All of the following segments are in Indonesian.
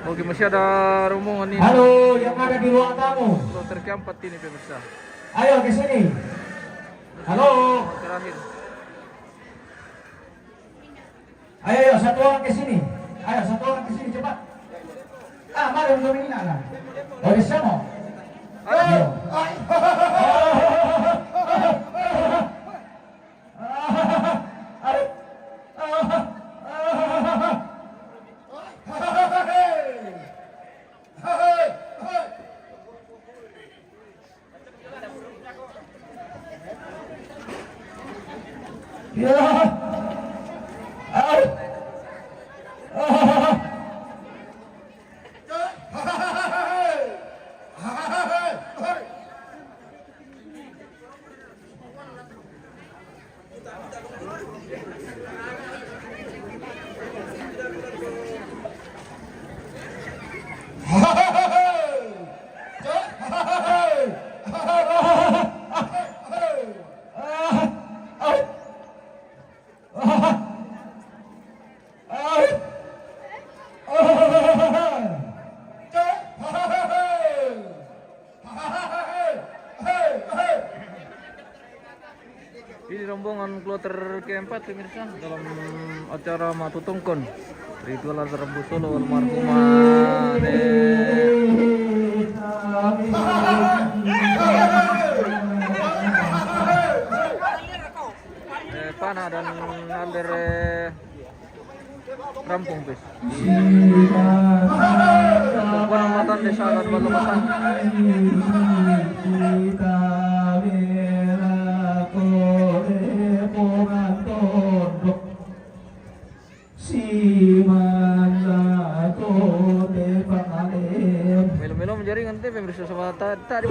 Oke, masih ada rombongan ini. Halo, yang ada di ruang tamu. Kloter keempat ini pemirsa. Ayo ke sini. Halo. Terakhir. Ayo, satu orang ke sini. Ayo, satu orang ke sini cepat. Mari untuk ini lah. Oh, di sana. Ayo. Ini rombongan kloter keempat pemirsa dalam acara Matu Tongkon ritual Rambu Solo almarhumah Pana dan Alder rampung pes penamatan desa dan Balumatan. Melo-melo menjadi nanti pemirsa sama tadi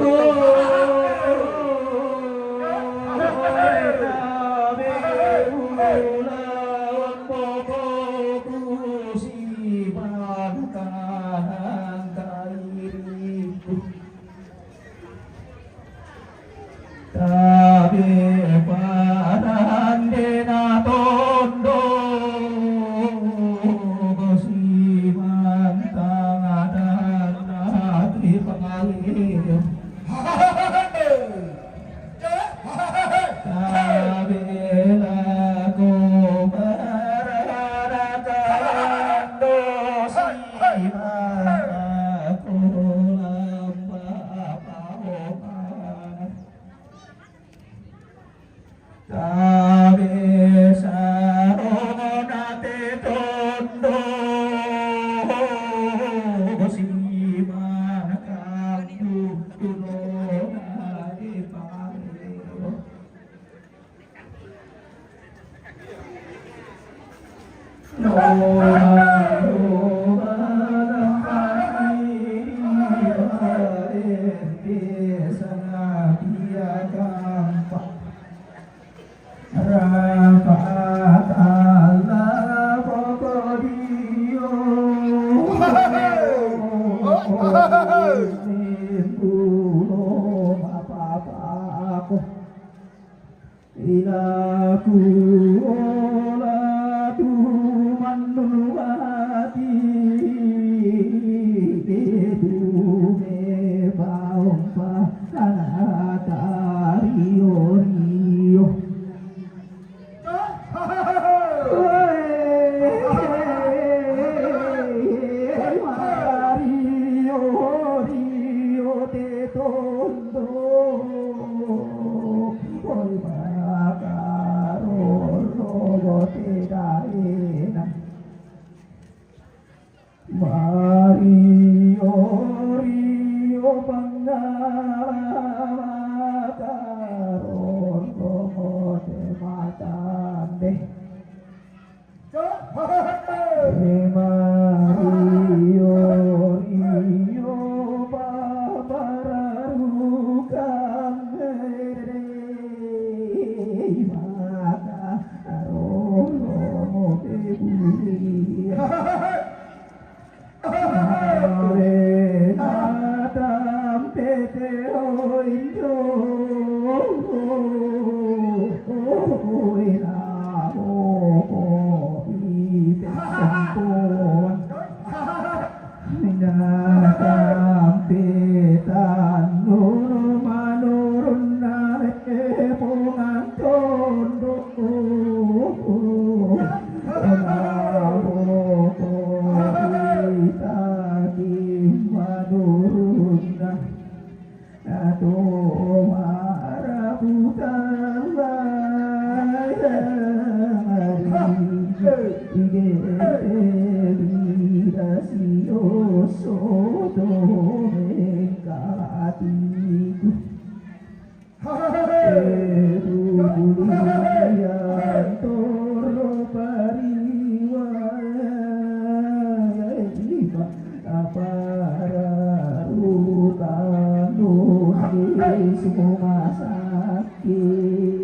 Semua sakit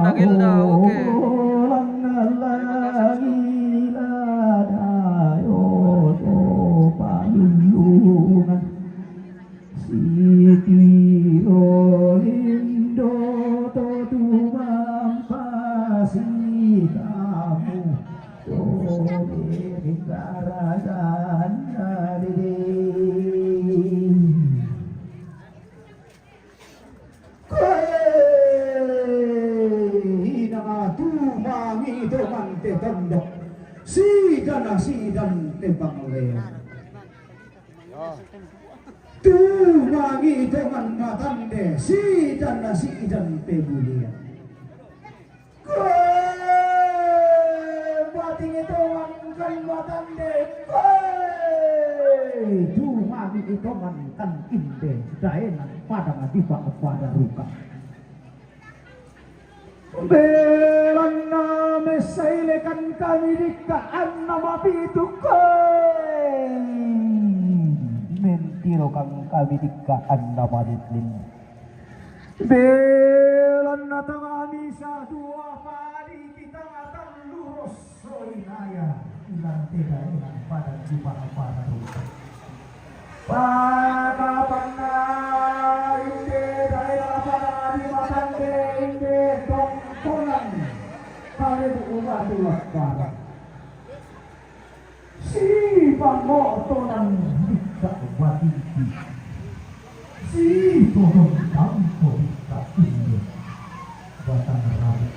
Anda Gilda, oke. Sidan tembang oleh tumangi dengan matande sidan pemulihan bating itu kan matande tumangi itu kan inde daenan pada ngadibang pada ruka Belana mesailekan kami dikaan nama pitukai mentiro kami dikaan nama ditlin Belana kami sa dua padi kita ngatan lurus soinaya ilang tidak ilang pada jumpa pada rupa pada pandai inde daerah pada dimatan inde kali berubah tulas barang si pamotonan tidak wadiki si pohon tampo tak tinggi batang rambut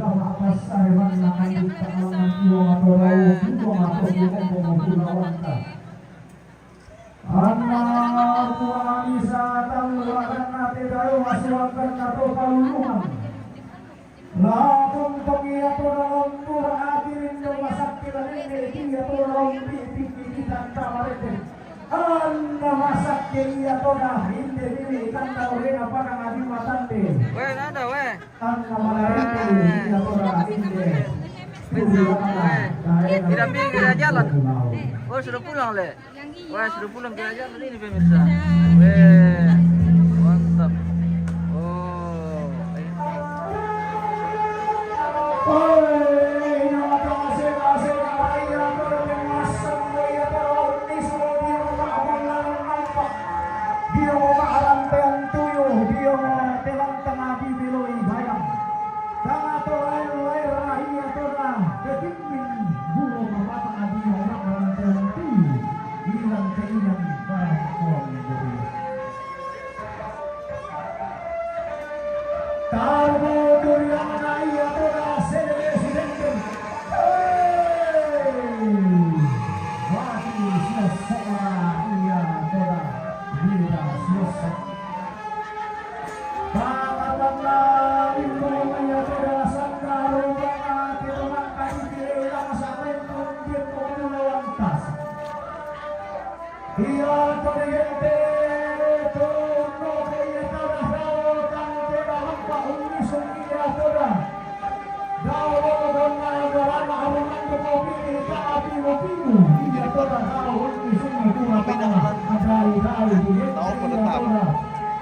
lama pasai mana kayu tangan jual atau rau jual atau bukan pengalaman anak wanita tamuan nanti dalam masukkan atau kalungan latung pengiat orang tua akhirin rumah sakit ini dia orang pipi kita tawarkan anak masak dia todah ini kan tahu apa yang ada matan deh Ada weh anak malah dia todah ini tidak pinggir jalan. Oh sudah pulang le. Wah sudah pulang kira jalan ini pemirsa. Weh mantap. Oh.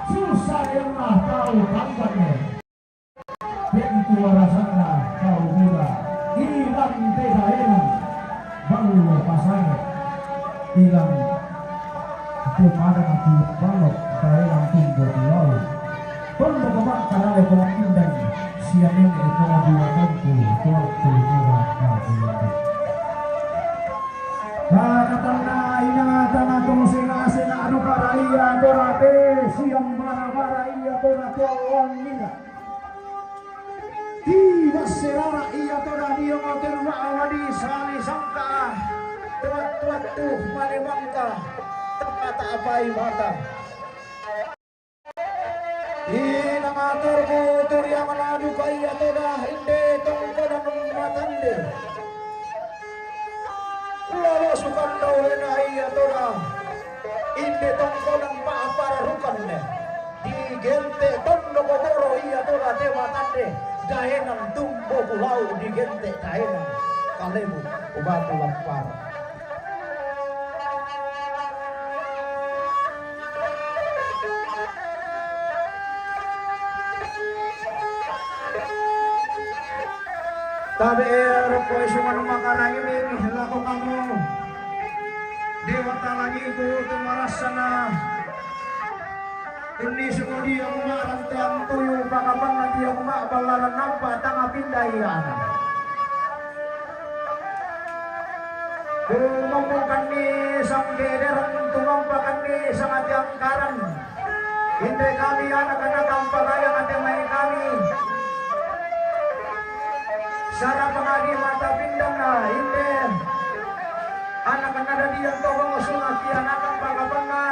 Susah yang mah tahu kampanye. juara sana kau muda hilang tidak enak baru pasangnya hilang kepada nanti balok daerah tinggal di laut perlu kemakkan oleh pemaindan siangin ekonomi dua tentu waktu murah kau Karena ingatan atong sina anu karaya dorate siang bara iya tora tuan nila. Tiba serara iya tora dia ngoten ma'awadi sali sangka tuat tuh manewangka tempat abai mata. Ina ngatur motor yang meladu kaya tora inde tongko dan matande. Lalu sukan daun ayah tora, inde tongkolan para rukan di gente tondo kokoro iya tora tema tande, daenang tumbo pulau di gente daenang kalemu ubatu lampar. Tapi rokok suman makanan ini laku kamu dewata lagi itu temarasana ini semua dia umaran tiang tuyu bakapan lagi yang umak balalan nampak tangga pindah iyan kumumpukan ni sang dederan tumampakan ni sang atiang karan hindi kami anak-anak ang pagayang ati may kami Sarap pangagi mata pindang na hindi anak-anak na diyan to kung usungat yan anak pagkapan na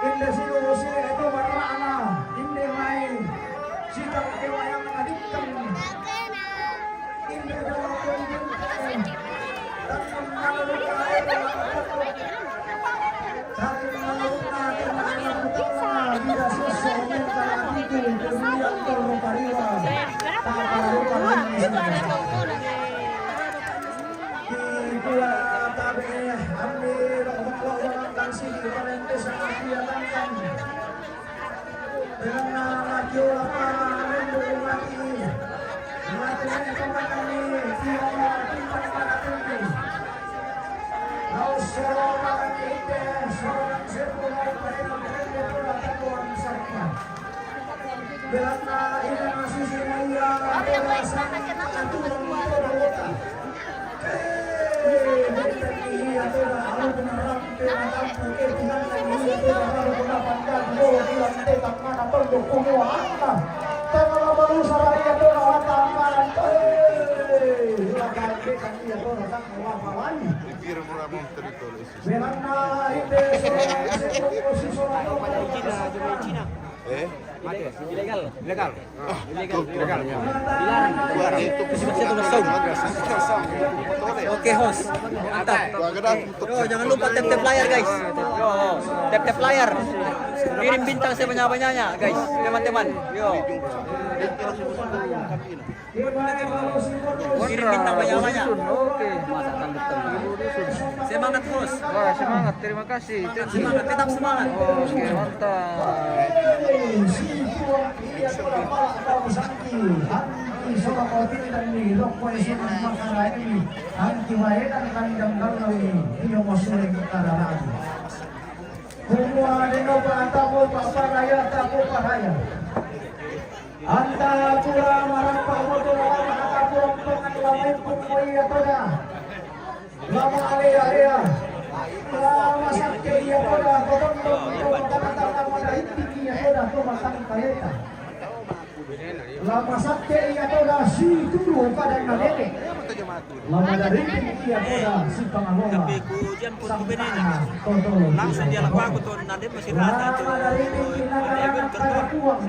hindi sila ito maraan na hindi may sitang kiwayang ngadiktan hindi daw kong gintan tanong nalulog na ay tanong nalulog na tinanong na hindi susunod ka natin kumiyang toro kariwa Ilegal. Oke host, mantap. Yo, jangan lupa tap layar guys. Yo, tap layar. Kirim bintang sebanyak-banyaknya guys, teman-teman. Yo. Kirim bintang banyak-banyak. Oke. Semangat host. Wah, semangat. Terima kasih. Semangat, tetap semangat. Oke, mantap. Anta pura marapah motor lama pura pongan lamai pukoi toda lama alea lama sakit ya toda koton kata pada inti ya toda tumakan kayeta lama sakit ya toda si turu pada nadene lama dari inti ya toda si pangalola Langsung dia lakukan aku tuh nanti masih rata tuh. dari inti nagara pada kuang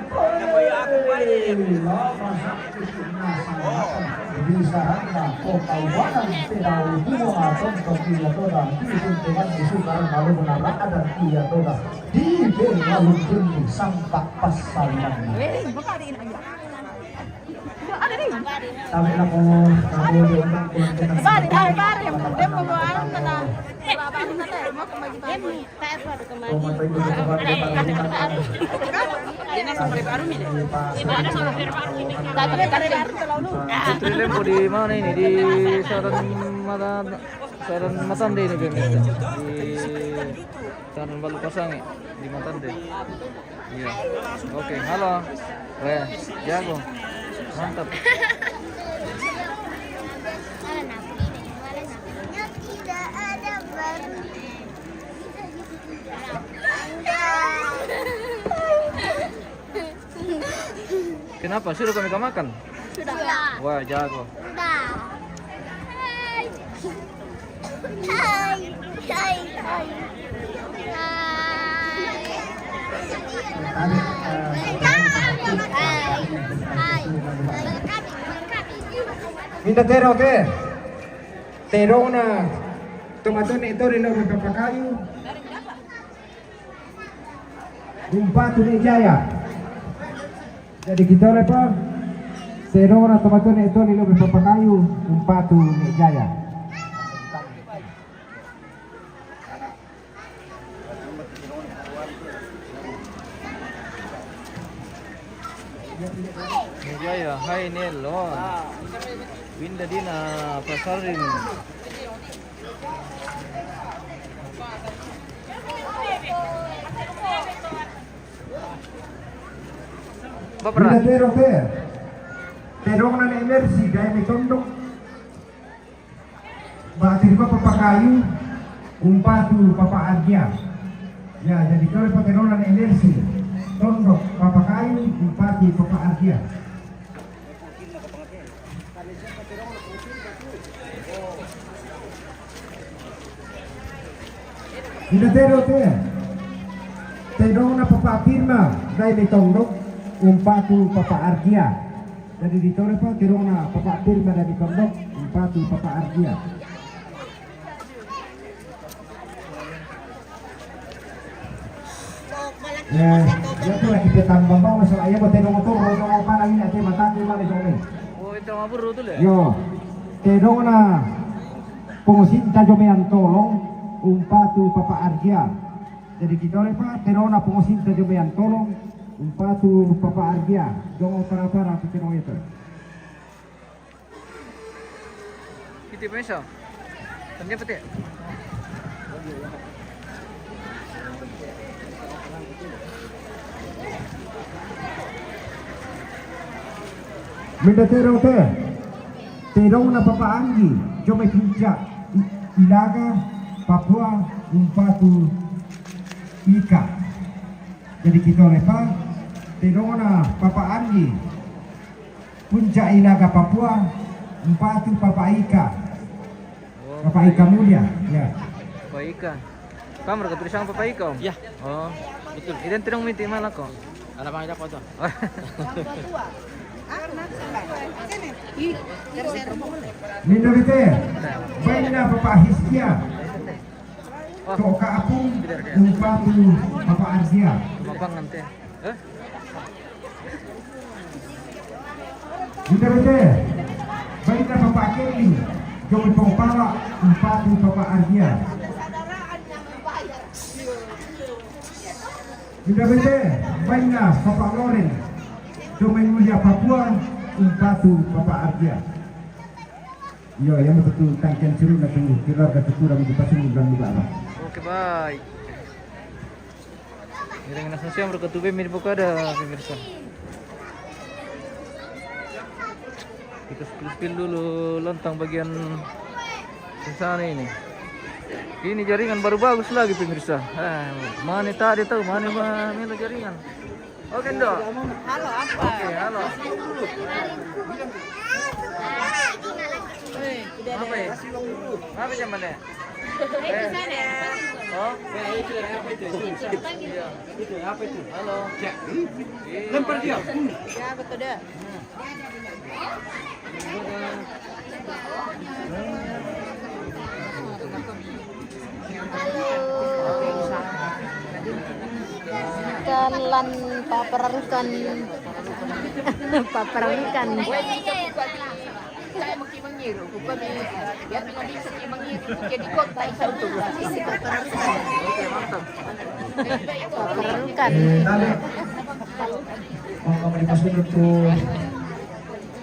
bisa anda kaubanan tidak dua contoh dia toda disuntikan disukar lalu menaraka dan dia toda di lalu tinggi sampak pasalan sampai lah kamu diundang pulang ke Bari, Putri Lempo di mana ini? Di Saran Matande ini pemirsa. Di Saran Balukasang di Matande. Iya. Oke, halo. Weh, jago. Mantap. Tidak ada baru. Kenapa? Suruh kami makan? Sudah. Wah, jago. Sudah. Hai. Hai. Hai. Minta tero te. Tero na tomaton ito rin ang magpapakayo. Gumpatu ni Jaya. Jadi kita oleh pa. Tero na tomaton ito rin ang magpapakayo. Gumpatu ni Jaya. Jaya, hai Nelon. Winda Dina Pasarin. Bapak Minta tero te. Tero na na energi gaya may tondok. Batir pa papakayo. Gumpatu papaagya. Ya, jadi kita oleh pa tero na energi. Tondok papakayo. Gumpati papaagya. Hinatero te. Tero na papapirma dahil may tondok umpatu papaargia. Jadi dito rin pa tero na papapirma dahil may tondok umpatu papaargia. Ya tu lagi kita tambang bang masuk ayam buat tero motor kalau apa lagi nanti mata tu mana jauh. Oh, itu mah buru tuh ya? Yo, tero na pengusinta jomean tolong umpatu papaargia. Jadi kita oleh pak tero na pengusinta jomean tolong umpatu papaargia. Jangan para-para tero itu. Kita pemirsa. Tanya peti. Minda tero te. Tero na papaanggi. Jome kinca. Ilaga, Papua, umpatu, Ika. Jadi kita oleh pak tero na papaanggi. Puncak Ilaga Papua, umpatu Papa Ika. Papa Ika mulia. Ya. Papa Ika. Kamu mereka tulisan Papa Ika? Om? Ya. Oh, betul. Idan tirong minti malah kok. Ada bang apa tuh? Minorite, baina Papa Hiskia. Toka apung, umpatu Papa Arzia. Mabang nanti. Minorite, baina Papa Kelly. Jomi Pongpala, umpatu Papa Arzia. Minorite, baina Papa Loren. Jomi Mulia Papua, umpatu Papa Arzia. Yo, yang betul tangkian seru na tunggu keluarga keturang di pasung bulan juga apa? Oke, baik. Ini dengan asosiasi yang berketube mirip ada pemirsa. Kita spill dulu lontang bagian sana ini. Ini jaringan baru bagus lagi pemirsa. Mana tadi tahu mana mana jaringan. Oke, Ndo. Halo, apa? Oke, halo. Apa ya? Apa jam mana? Oh, itu apa itu? Iya. Itu apa itu? Halo. Lempar dia. Ya, betul dah. Kalan paparukan. Paparukan. Saya mengiru, bukan biar memang bisa mengiru jadi kota itu Oke, mantap. Paparukan. Maka mereka sudah tuh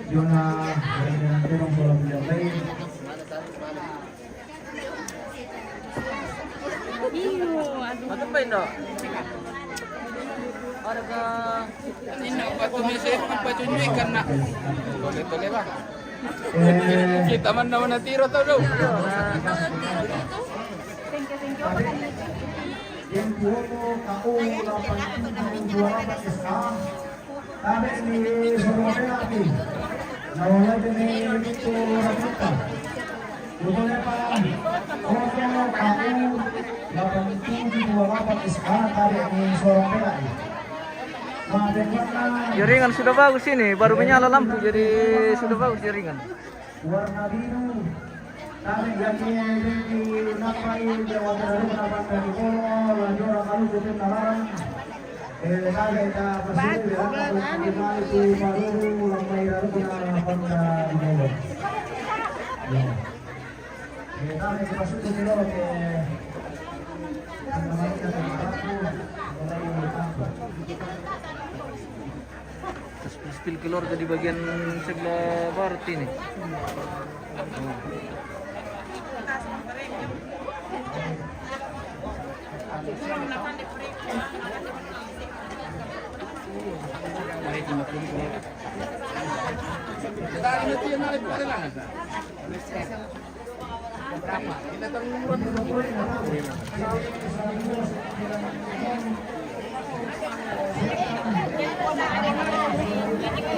zona dengan dorong bola yang lain. Atau apa ini? Harga Ini batu mesa itu kan batu ini karena tole-tole lah. Kita mana tiro tau dong. Yang Puno KU 8728 SK tabe ni Sorobelati nawala ni itu Raputa Puno pa Puno KU 8728 SK tabe ni Sorobelati. Jaringan sudah bagus ini, baru menyala lampu jadi sudah bagus jaringan. Warna biru tabe yang di napai Jawa Barat napan dari Polo lanjut kalau kita nalarang tabe ta pasir ya itu baru lampai lalu kita napan dari Polo. Tabe kita masuk ke Polo ke namanya Spill keluar di bagian sebelah barat ini.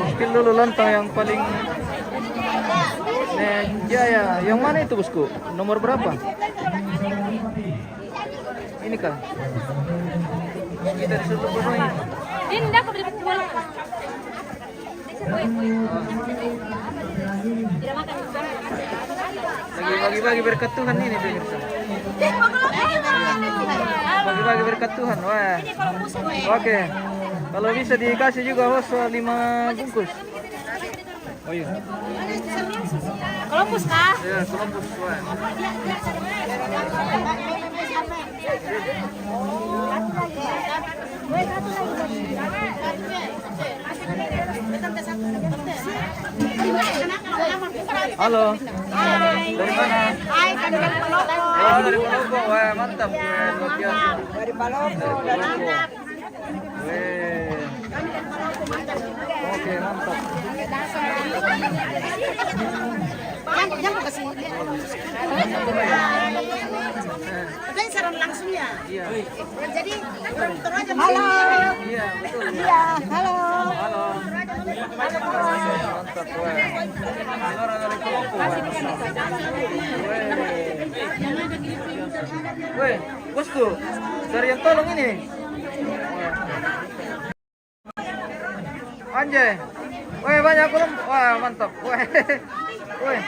Spill dulu lontong yang paling Jaya. Yang mana itu bosku? Nomor berapa? Ini kah? Kita disuruh penuhi. Ini dah aku beli bola. Bagi-bagi berkat Tuhan ini pemirsa. Bagi-bagi berkat Tuhan. Wah. Oke. Kalau bisa dikasih juga host 5 bungkus. Oh iya. Columbus kah? Ya, Columbus. Wah. Halo. Hai. Dari mana? Hai, kami dari Palopo. Oh, dari Palopo. Wah, mantap. Wah, luar biasa. Dari Palopo. Weh. Oke, mantap. Yang mau kasih. Ada yang saran langsung ya. Iya. Jadi orang motor aja. Iya, betul. Iya, halo. Halo. Mantap, wah. Ini orang dari Palopo. Weh, bosku. Dari yang tolong ini. Anjay. Weh, banyak kolom. Wah, mantap. Weh. Weh.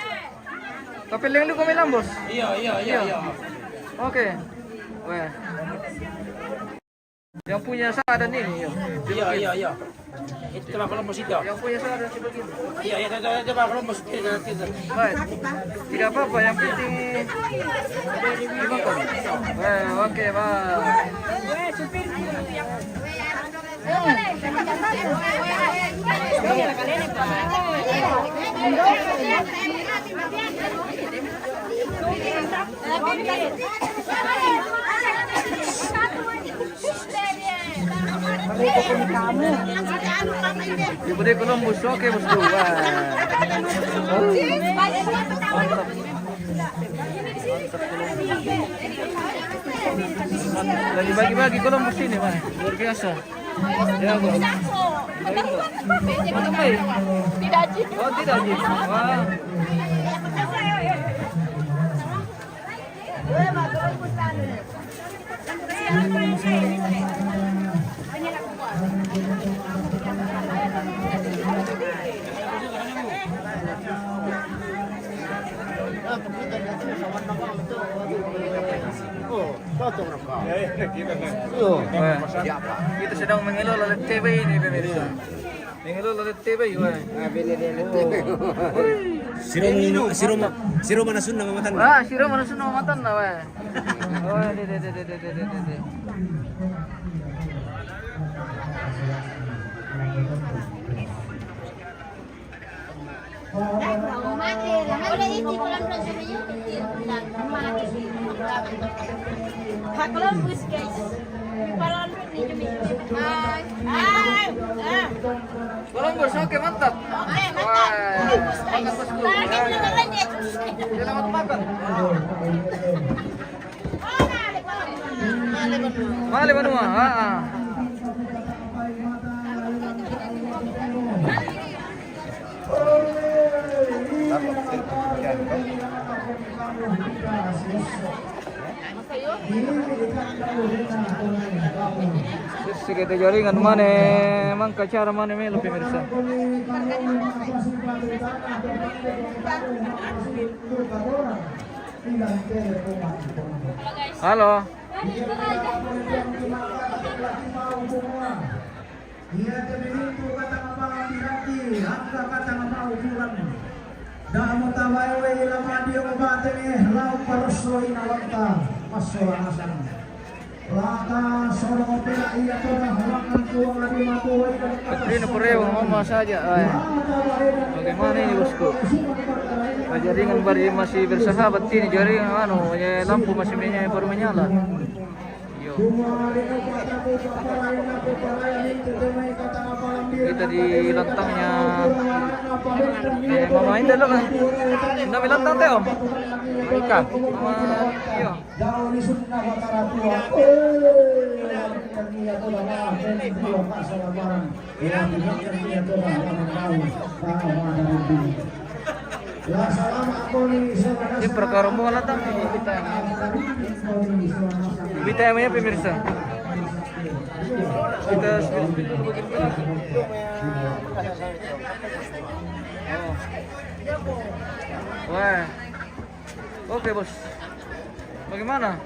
Kapil yang lu kami bos? Iya. Oke. Weh. Yang punya sadan ini. Iya. Itu telah kelompok itu. Yang punya sadan sebagian. Iya, coba kelompok itu. Baik. Tidak apa-apa, yang penting dimakan. Weh, oke, Bang. Diberi Columbus, oke bosku. Wah. Mantap. Dan dibagi-bagi Columbus ini, Bang. Luar biasa. Ya, Bang. Tidak Ji. Oh, tidak, Ji. Wah. Kita sedang mengelola TV ini pemirsa. Mengelola TV, wah. Siro mana sunna mamatan. Ah, siro mana sunna mamatan lah, wah. Oh, de. Columbus guys. Parang ni kami. Columbus, oke mantap. Oke, mantap. Columbus guys. Target na naman eh. Selamat makan. Mali Banua. Segitu jaringan mana emang cara mana melo pemirsa. Halo. Ia terbentuk kata apa dirati, angka kata apa ukuran. Dah mutawai lama dia obatnya lau parosoi nawanta masalah asan. Lata sorong opera ia toda halangan tuang adi matuai dan Petrino Poreo mama saja. Bagaimana ini bosku? Jaringan baru masih bersahabat ini jaringan lampu masih baru menyala. Kita di lantangnya mama ini dulu kan nama lantang teh om Ika mama iyo ini perkara rombongan lantang kita namanya pemirsa kita wah oke bos bagaimana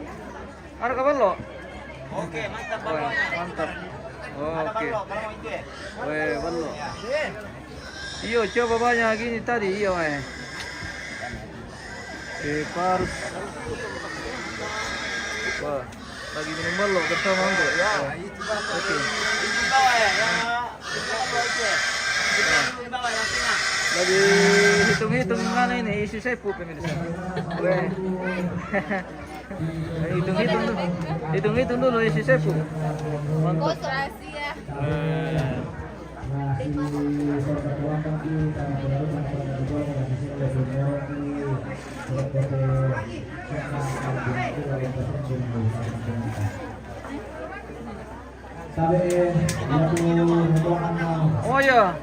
ada kabar lo oke mantap mantap oke weh bello iyo coba banyak gini tadi iyo parus wah lagi minum bello bersama Anggo ya oke lagi hitung-hitung mana ini isi sepu pemirsa. Weh. Hitung-hitung dulu isi sepu. Mantap. Rahasia. Oh ya.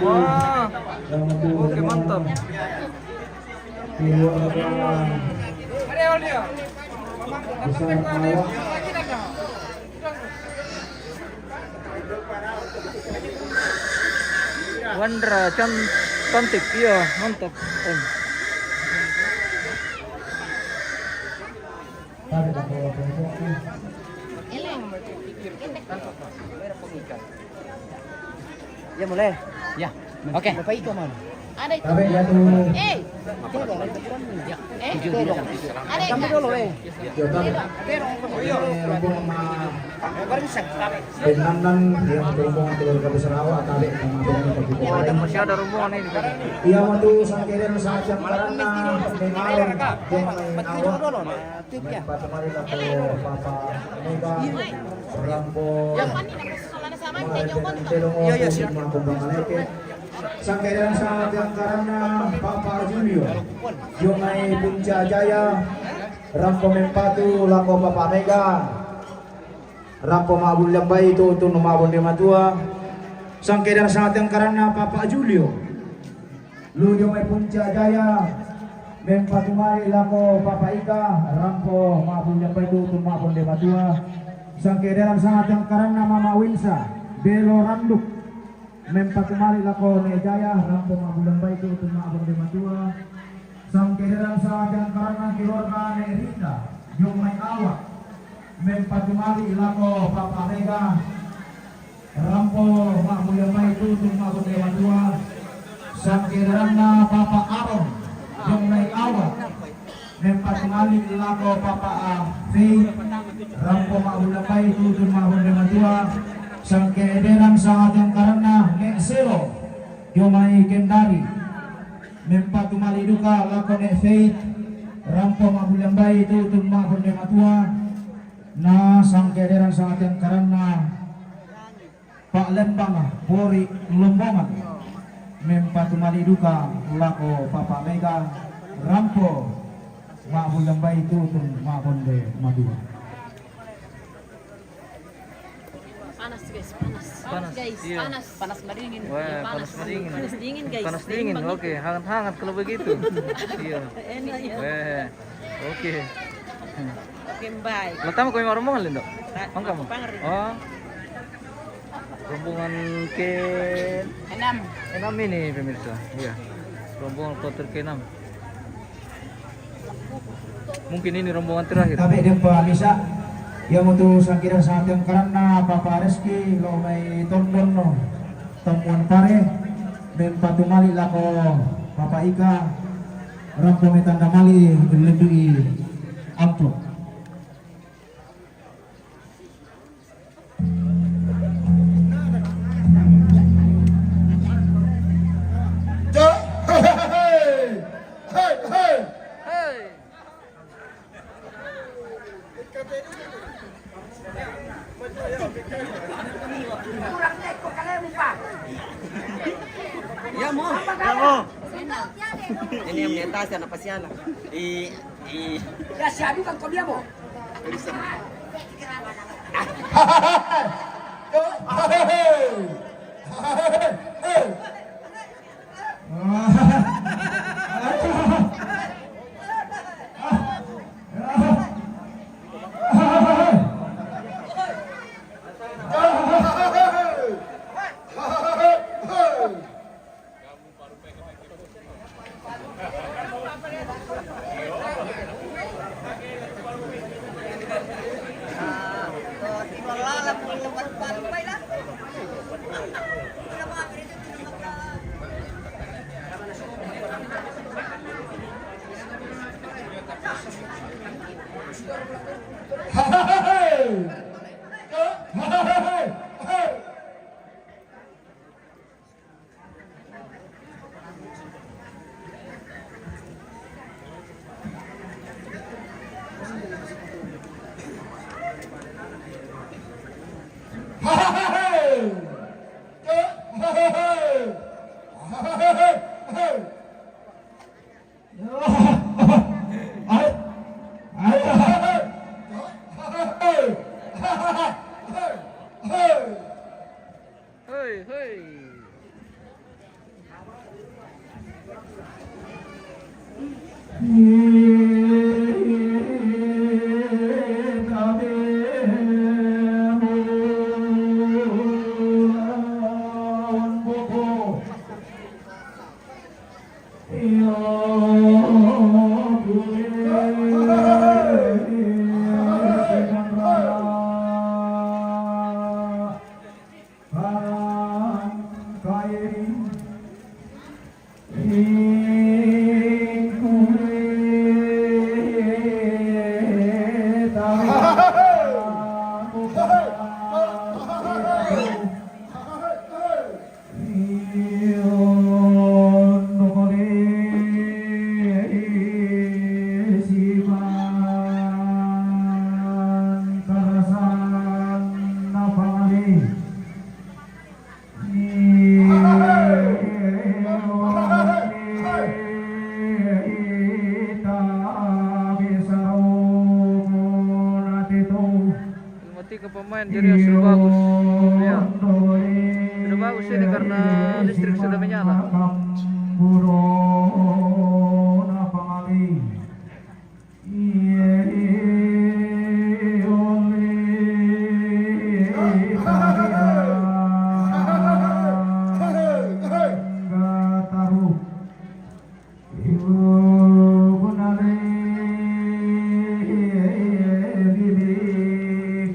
Wah, oke mantap. Wandra cantik, iya mantap. Ya boleh. Ya. Oke. Bapak itu mana? Ada itu. Ada itu. Dulu Penandan yang berhubungan keluarga besar awak tadi Masih ada rombongan ini tadi. ia waktu sangkiran saat yang karena pendengaran yang patemari lapo papa mega rampo iya siap sangkiran saat yang karena papa Julio Jomai Punca Jaya rampo mempatu lapo papa mega rampo mabul lambai itu numabon de matua sangkiran saat yang karena papa Julio Lujo may Punca Jaya Mempatumari lako Papa Ika Rampo mapunya paitu tumapon de matua sangkedaran sangat yang karena Mama Winsa Belo Randuk Mempatumari lako Ne Jaya Rampo mapunya paitu tumapon de matua sangkedaran sangat yang karena keluarga Ne Rita yung may awak Mempatumari lako Papa Mega Rampo mapunya paitu tumapon de matua sangkirana Papa Aron yung may awak Mempatumali lako Papa Faye Rampo maulapay tutun mahon de matua sang kederan sangat yang karena nek selo diomai kendari mempatu mali duka lako nek faith rampo mabulang bayi itu tumma konde matua na sang kederan sangat yang karena Pak Lembang Pori Lombongan mempatu mali duka lako Papa Mega rampo mabulang bayi itu tumma konde matua. Panas guys, panas. Panas, guys, iya. panas madingin. Wah, Iya, panas dingin. Panas dingin guys. Panas dingin, oke. Hangat-hangat kalau begitu. Iya. Enak ya. Weh, oke. Oke, bye. Pertama kau yang rombongan Lindo? Mang kamu? Pangerin. Oh. Rombongan ke 6 ini pemirsa. Iya. Rombongan kloter ke-6. Mungkin ini rombongan terakhir. Tapi dia bisa yang untuk sangkira saat yang karena Papa Reski lo may tondon no temuan pare dan patu mali lako Papa Ika rampo may tanda mali dilindungi amplop. Ini yang menetas apa siapa? Ya si adu kan kau dia mo. Pemain jadi sudah bagus ya. Sudah bagus ini karena listrik sudah menyala.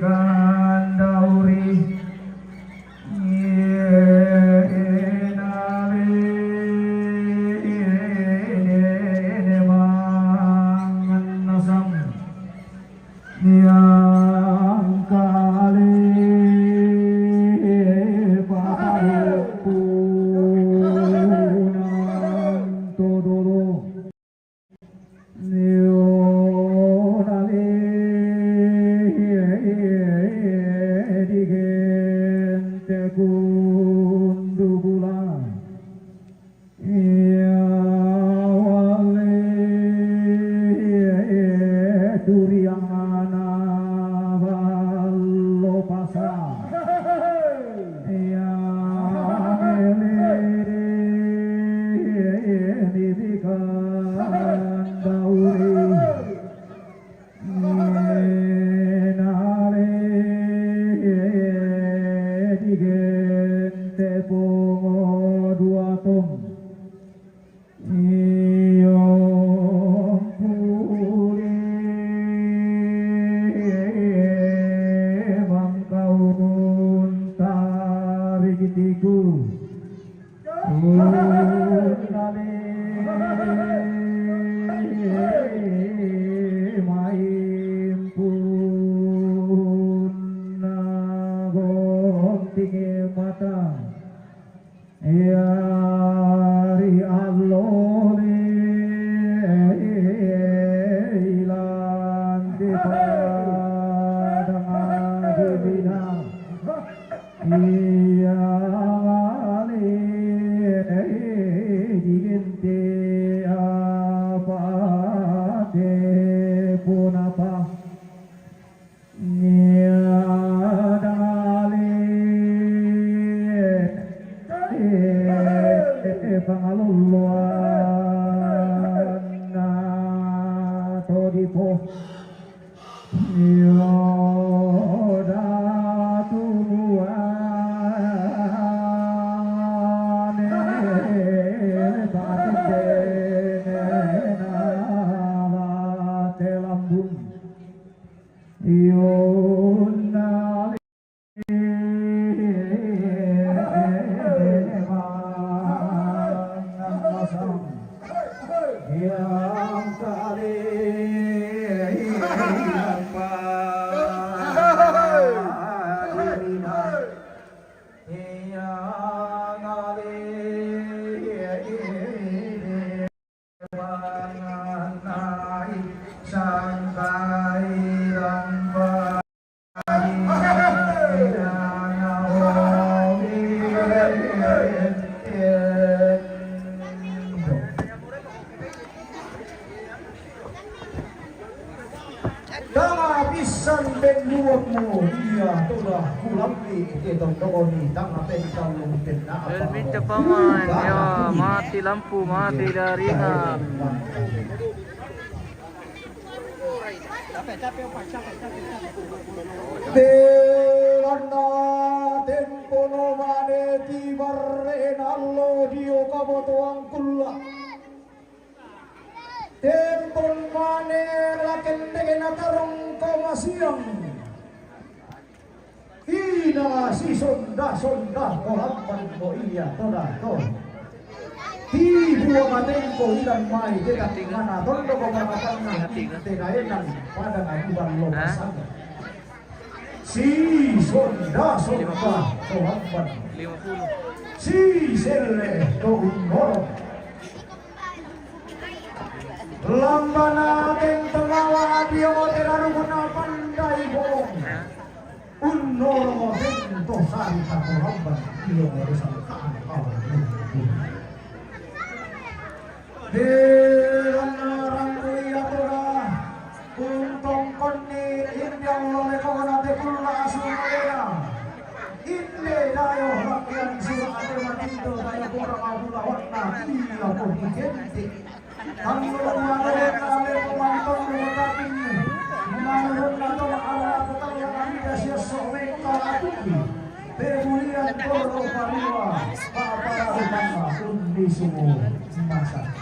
Ganda Minta paman, ya mati lampu, mati jaringan. Delanda tempo no maneti barrenallo dio kabotoang kulla. Tempo mane lakendege nakarong komasiang. Ina si sonda kolampan ko iya toda to. Di buah matempo ilan mai kita tingana tondo ko makatanga tegaenan pada ngajuban lokasan. Si sonda kolampan 50. si selle to unoro. Lambana tengawa dio teraruna pandai bolong. Unoro dento santa kolamban ilo bersama Dewan rangkuya untong konni indang lore kona te kulla asuraya inde dayo rakyat surah ate matinto dayo kora kabula watna iya ko hikenti anglo mare kale pemantong mengatakan menurut nato ala petang anda sia soweka atuki pemulihan koro pariwa para rumah undi sumu masa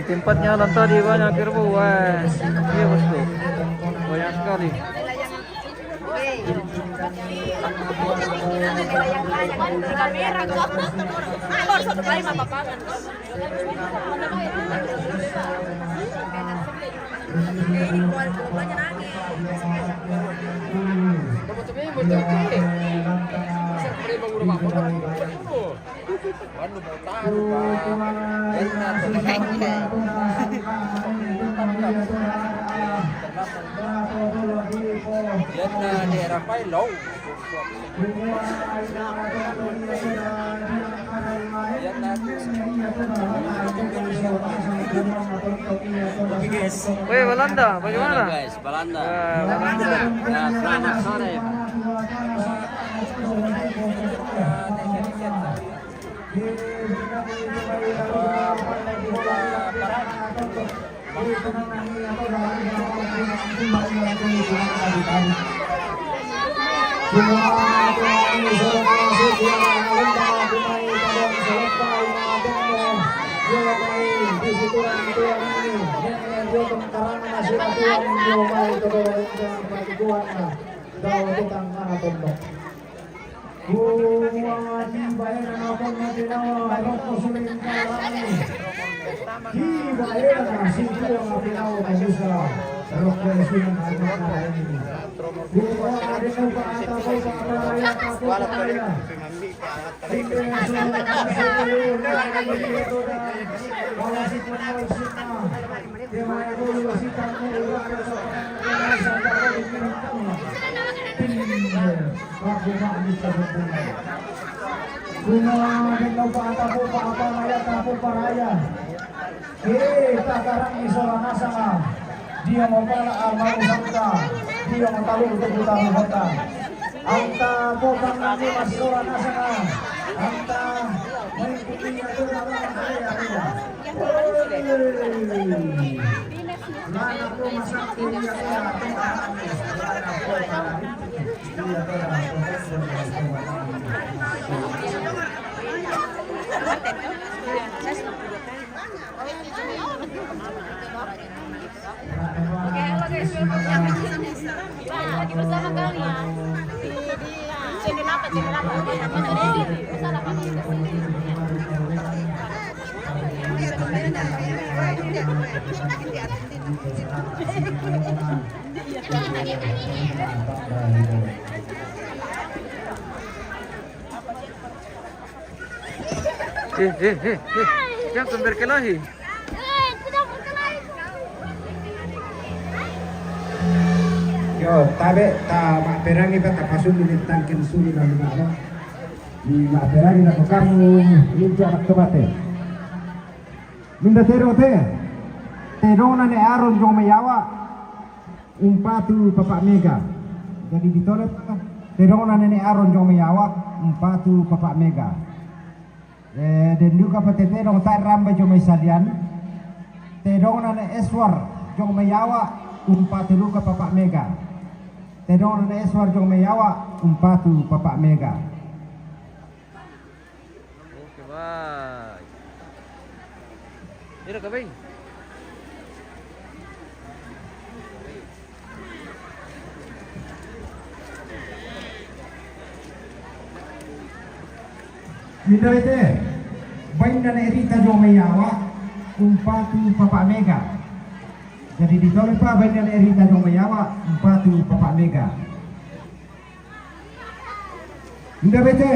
tempatnya alam tadi banyak kerbau. Wah, iya bosku, banyak sekali. Yan na daerah Pailo. Yan na. Weh, Belanda, bagaimana? Guys, Belanda. Belanda. Ya, selamat sore. Dia membawa almarhum Santa, dia mentalur untuk utama kota. Anta bukan lagi masih orang nasional. Anta mengikuti aturan saya. Mana rumah sakit yang Oke, halo guys, welcome lagi bersama kami ya di channel apa? Jangan berkelahi. Yo, tabe ta maperangi ta pasun ni tangkin suri na mga di maperangi na kamu limpo anak tomate. Minda tero te. Terona ne aron jong mayawa umpatu papa mega. Jadi ditolak terona ne aron jong mayawa umpatu papa mega. Dan juga patetero ta ramba jong salian. Terona ne eswar jong mayawa umpatu luka papa mega. Terona na eswar jong mayawa umpatu papa mega. Oke, baik. Ira ka, bay? Minda ite, bain na erita jong mayawa umpatu papa mega. Jadi ditolak pa bain na erita jong mayawa umpatu papa mega. Minda bete,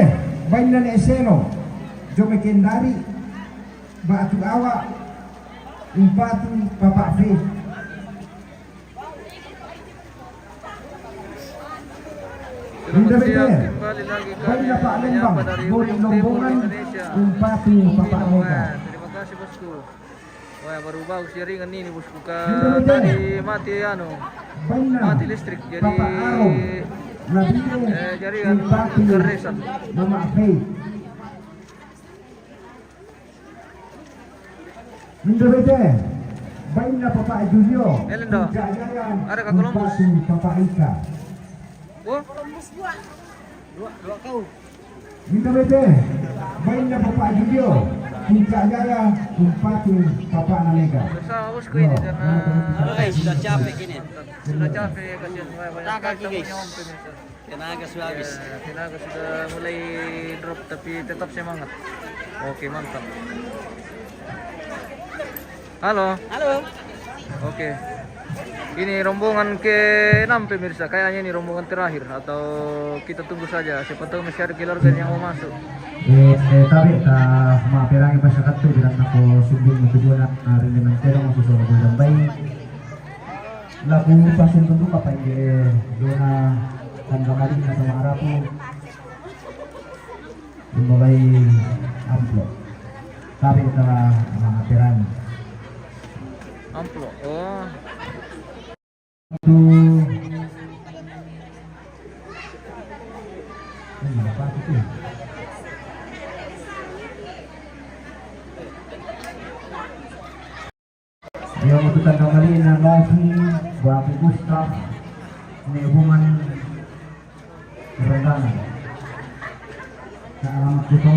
bain na eseno jong kendari batu awa umpatu papa fe. Minda bete, Kembali lagi bain na pa kami lembang menyapa dari boleh Ujung Timur lombongan Indonesia. umpatu papa mega. Terima kasih bosku. Wah, baru bagus jaringan ini bosku. Tadi mati Bain na mati listrik jadi papa aro. jaringan keresan. Mama Faye. Minda bete, bain na papa Julio. Elindo, Jajayan ada Kak Columbus. umpatu papa Ika. Oh, Minda bete, bain na papa Julio. Puncak Jaya Bupati Bapak Nalega. Bersama bosku ini dan Sudah capek ini. sudah capek kasihan banyak Tak kali kaki, kita guys. punya pemirsa. Tenaga sudah habis. Ya, tenaga sudah mulai drop tapi tetap semangat. Oke, mantap. Halo. Halo. Oke. Ini rombongan ke-6 pemirsa. Kayaknya ini rombongan terakhir atau kita tunggu saja. Siapa tahu masih ada keluarga yang mau masuk. Tapi maapirangi masyarakat tu bilang ako sundin mo tujuan at rinimantero mo susunod ng bayi. Lagu pasin tentu kapag doon ang kamaling na sa mga arapo. Yung bagay amplo. Tapi ito maapirangi. Amplo. Oh. Itu apa itu? Yung utusan kembali na Lofi, Wapi Gustaf, ni hubungan rendangan. Sa alamat ito,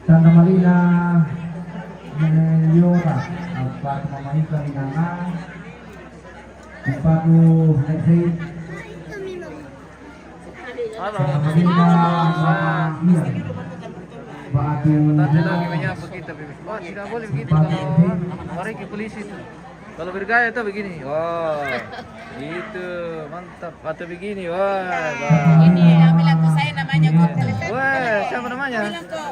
dan kembali na Yora, ang pagmamahika rin nga, ang bago nag-rate, Halo. sa kembali na iyan, bago Tadi lagi menyapa kita pemirsa. Wah, tidak boleh begitu kalau mari ke polisi itu. Kalau bergaya itu begini. Wah, gitu, mantap. Atau begini, wah. Ini ambil aku saya namanya kok. Wah, siapa namanya? Bilang kok.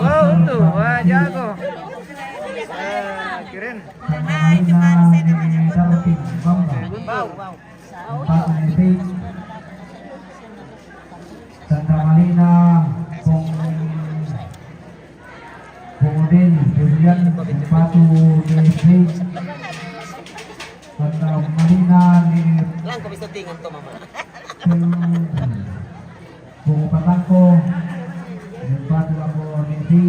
Wah, untuk, wah jago. Wah, keren. Hai, teman saya namanya Guntur. Buntu. Santa Marina, Pungudin, Julian, Patu, Desi, Santa Marina, Lang ko bisa tingam to mama. Bungu Patangko, Patu Ako Desi,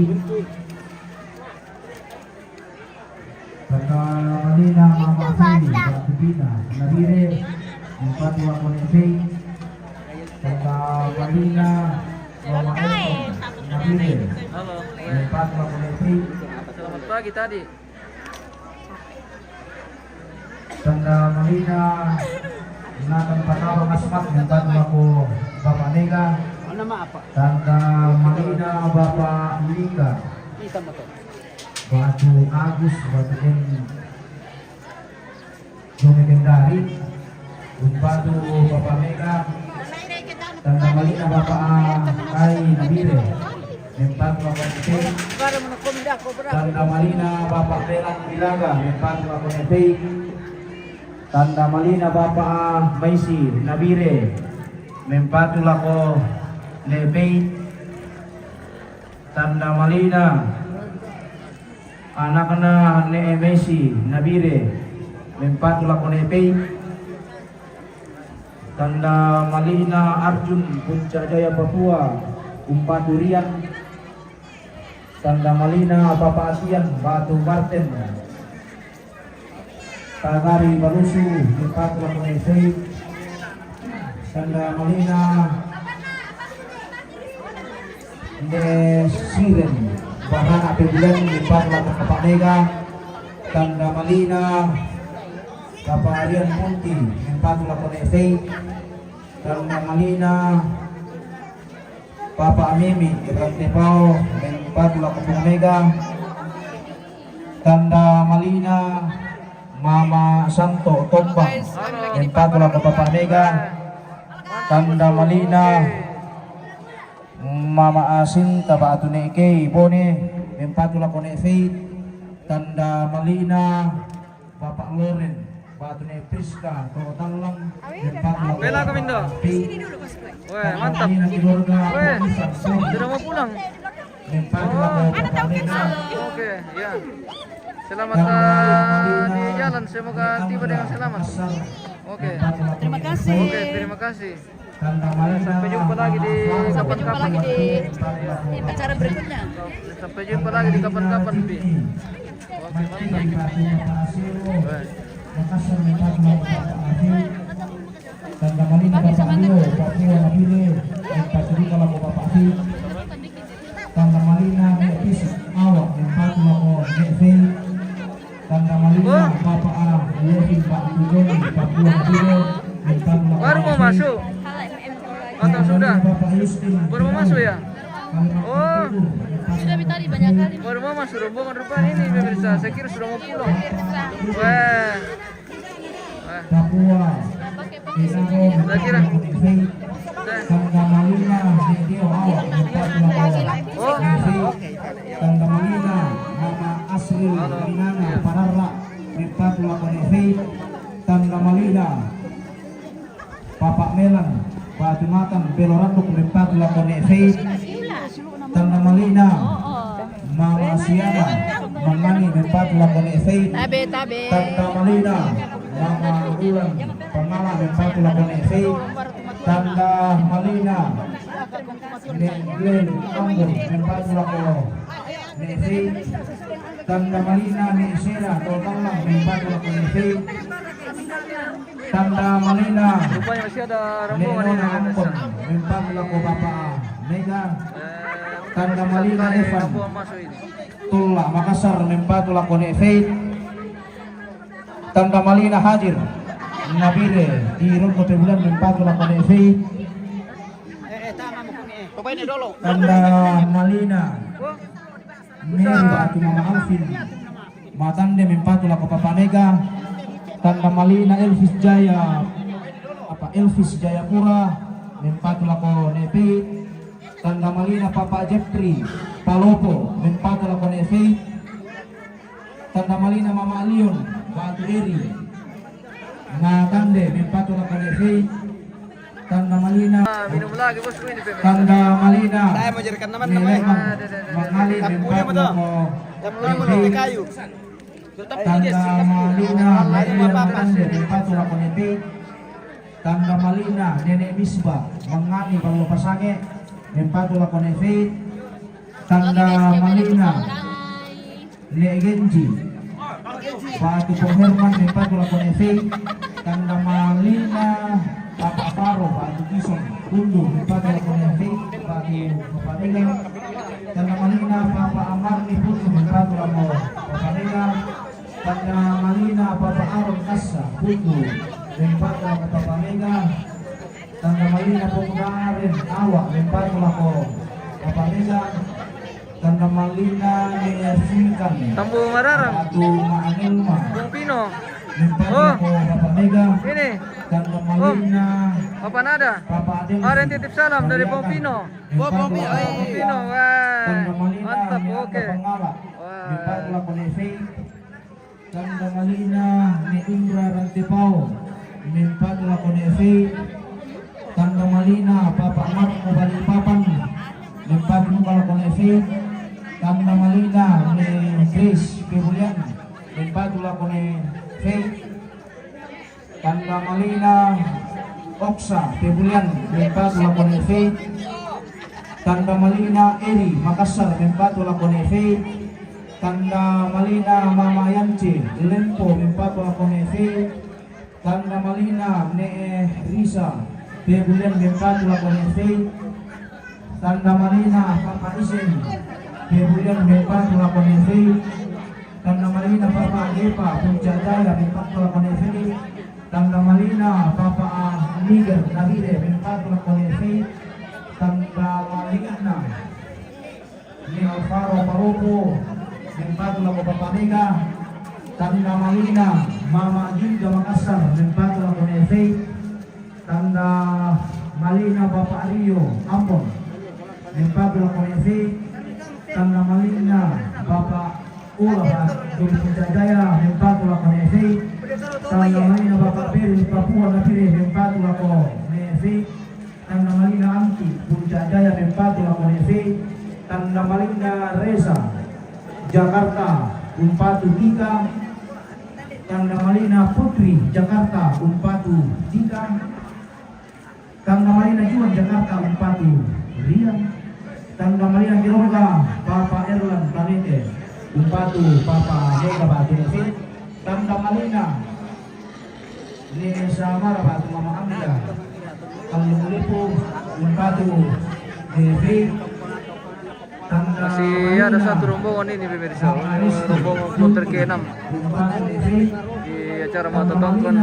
Santa Marina, Mama Fili, Pina, Nabire, Patu Ako Desi, Santa Marina, Mama Eko, Nabire, Halo. Patu Ako Desi, Selamat pagi tadi. Santa Marina, Nathan Patawang Asmat, Patu Ako Bapak Nega, Ano ma apa? Santa Marina, Bapak Lika, Kita mo to. Batu Agus, Batu Den Domekendari, Batu Bapak Mega, Santa Marina Bapak Kai Nabire, Batu Bapak Nete, Santa Marina Bapak Pelan Bilaga, Batu Bapak Nete, Santa Marina Bapak Maisi Nabire, Batu Lako Lebei, Santa Marina anak na ni Messi Nabire Mempatula Konepei Tanda Malina Arjun Puncak Jaya Papua Umpaturian Tanda Malina Bapak Asian Batu Marten Tagari Barusu Mempatula Konepei Tanda Malina Siren Bahan api bulan lipat laku Bapak Mega Tanda Malina Bapak Arian Punti lipat laku Nese Tanda Malina Bapak Amimi Ibrahim Tepau lipat laku Bapak Mega Tanda Malina Mama Santo Tombang lipat laku Bapak Mega Tanda Malina Mama Asin Tabatu Neke Bone Empatula Kone Faith Tanda Malina Bapak Loren Batu Ne Priska Total lang Empatula Bela Kamindo. Weh, mantap. Weh, sudah mau pulang. Empatula Oke, ya. Selamat di jalan, semoga tiba dengan selamat. Oke. Terima kasih. Oke, terima kasih. Tanda Malina Sampai jumpa lagi di Sampai jumpa lagi di kapan-kapan. acara berikutnya. Sampai jumpa lagi di kapan-kapan, Bi. Oke, mantap. Weh. Makassar Empatula Tanda Malina Bapak Rio Papua Nabile Empatula kalau Bapak Fi Bapak Yustin. Baru mau masuk ya? Oh, Sudah tadi banyak kali. baru mau masuk rombongan rupanya ini pemirsa. Saya kira sudah mau pulang. Wah. Wah. Papua. Saya kira. Tanda Malina, Dio Awak, Oh, Tanda Malina, Mama Asri, Minana, Parara, Mipatula Konefe, Tanda Malina, Papa Melan, Patumatan, Beloranduk, Mipatula Konefe, Tanda Malina, Mama Siana, Mangani, Mipatula Konefe, Tabe. Tanda Malina, Mama Ulan, Pangala, Mipatula Konefe, Tanda Malina, Glen Anggur, Mipatula Konefe, Tanda Malina, Nisera, Totalang, Mipatula Konefe, Tanda Malina, rupanya masih ada rombongan ini Nenona Ampon, pemirsa. Mipatula ko Bapak Mega, Tanda Malina Evan, Rombongan masuk ini. Tula Makassar, Mipatula Konefe, Tanda Malina hadir, Nabire di Ronco Tebulan Mipatula Konefe, Tanda Malina, Neri Batu Mama Alvin, Matande Mipatula ko Papa Mega, Tanda Malina Elvis Jayapura, Mipatula ko Nepe, Tanda Malina Papa Jeffrey Palopo, Mipatula ko Nepe, Tanda Malina Mama Leon Batu Eri, Matande Mipatula ko Nepe, Tanda Malina, Minum lagi bosku ini pemirsa. Tanda Malina, Saya mau jadikan nama Nileman, Mangali Mipatula ko Nepe, Tanda Malina, Maria Matande Mipatula ko Nepe, Tanda Malina, Nenek Misbah, Mangani Palu Pasange, Mipatula ko Nepe, Tanda Malina, Nek Genji, Batu Herman Mipatula ko Nepe, Tanda Malina, Papa Faro, Batu Kison, Kundu Mipatula ko Nepe, Batu Papanega, Tanda Malina, Papa Amarni Putu Mipatula ko Papanega, Tanda Malina, Papa Aron Kassa, Putu Mipatula ko Papanega, Tanda Malina Punggarin Awak Mipatula ko Papanega, Tanda Malina Niasikan, Tambu Mararang, Batu Maanelma, Bung Pino. Mipatula ko Papanega, Ini, Tanda Malina, Papa Nada. Papa Adel. Kemarin titip salam dari Bung Pino. Bung Pino, wah. Tanda Malina, Mantap, Niata oke. Pangala, Wah. Mipatula ko Nefe, Tanda Malina ni Indra Rantipao, Mipatula ko Nefe, Tanda Malina Papa Marco Balikpapan, Mipatula ko Nefe, Tanda Malina ni Grace Pibulian, Mipatula ko Nefe, Tanda Malina Oksa Pibulian, Mipatula ko Nefe, Tanda Malina Eri Makassar, Mipatula ko Nefe, Tanda Malina Mama Yanci Lempo, Mipatula ko Nefe, Tanda Malina Ne Risa Pibulian, Mipatula ko Nefe, Tanda Malina Papa Isen Pibulian, Mipatula ko Nefe, Tanda Malina Papa Gepa Puncak Jaya, Mipatula ko Nefe, Tanda Malina Papa Niger Nabire, Mipatula ko Nefe, Tanda Malina ni Alvaro Paropo, Mipatula ko Papanega, Tanda Malina Mama Gilda Makassar, Mipatula ko Nefe, Tanda Malina Bapak Rio Ambon, Mipatula ko Nefe, Tanda Malina Bapak Ura Dulu Jaya, Mipatula ko Nefe, Tanda Malina Bapak Peri Papua Napire, Mipatula ko Nefe, Tanda Malina Anti Puncak Jaya, Mipatula ko Nefe, Tanda Malina Reza Jakarta Umpatu 3, Tanda Malina Putri Jakarta Umpatu 3, Tanda Malina Juan Jakarta Umpatu Rian, Tanda Malina Kiroga Papa Erlan Planete Umpatu Papa Hega Batu Nefe, Tanda Malina Ni Samara Batu Mama Amida Kalumulipo Umpatu Nefe, Tanda Masih ada satu rombongan ini pemirsa. Rombongan kloter ke-6 di acara Mata Tongkon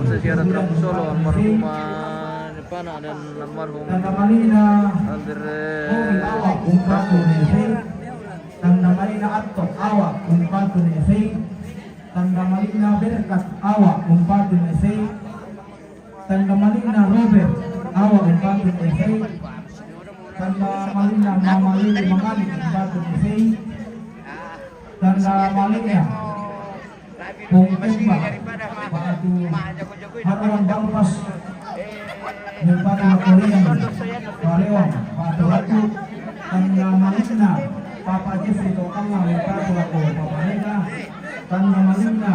Sejarah Trapus Solo almarhumah Pana dan almarhum Tanda malina Aldre Omi awak umpatu nefe. Tanda malina atok awak umpatu nefe. Tanda malina berkat awak umpatu nefe. Tanda malina Robert awak umpatu nefe. Tanda malina Mama Lili Mangali umpatu nefe. Tanda malina Pungkemba Patu Harawan Bangpas Nempati Makorian Palewang Patu Ratu Tanda malina Papa Jeffrey Tokanga Nempati Lako Papa Nega. Tanda malina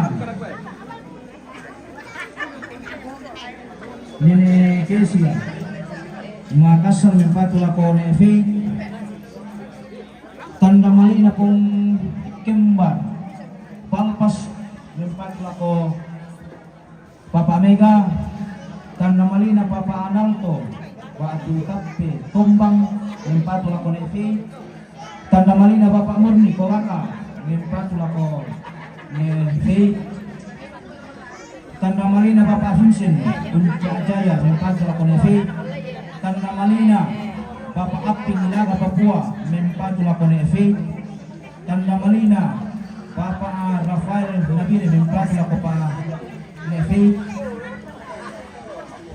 Nene Kesi Makassar Nempati Lako Nevi. Tanda malina Pungkemba Pampas Nempati Lako Papa Mega. Tanda malina Papa Analto Batu Kape Tombang Nempati Lako Nevi. Tanda malina Bapak Murni Koraka Nempati Lako Nevi. Tanda malina Bapak Vincent Unca Jaya Nempati Lako Nevi. Tanda malina Bapak Aping Nilaga Papua Nempati Lako Nevi. Tanda malina Bapak Rafael Nabire Nempati Lako Pa Nevi.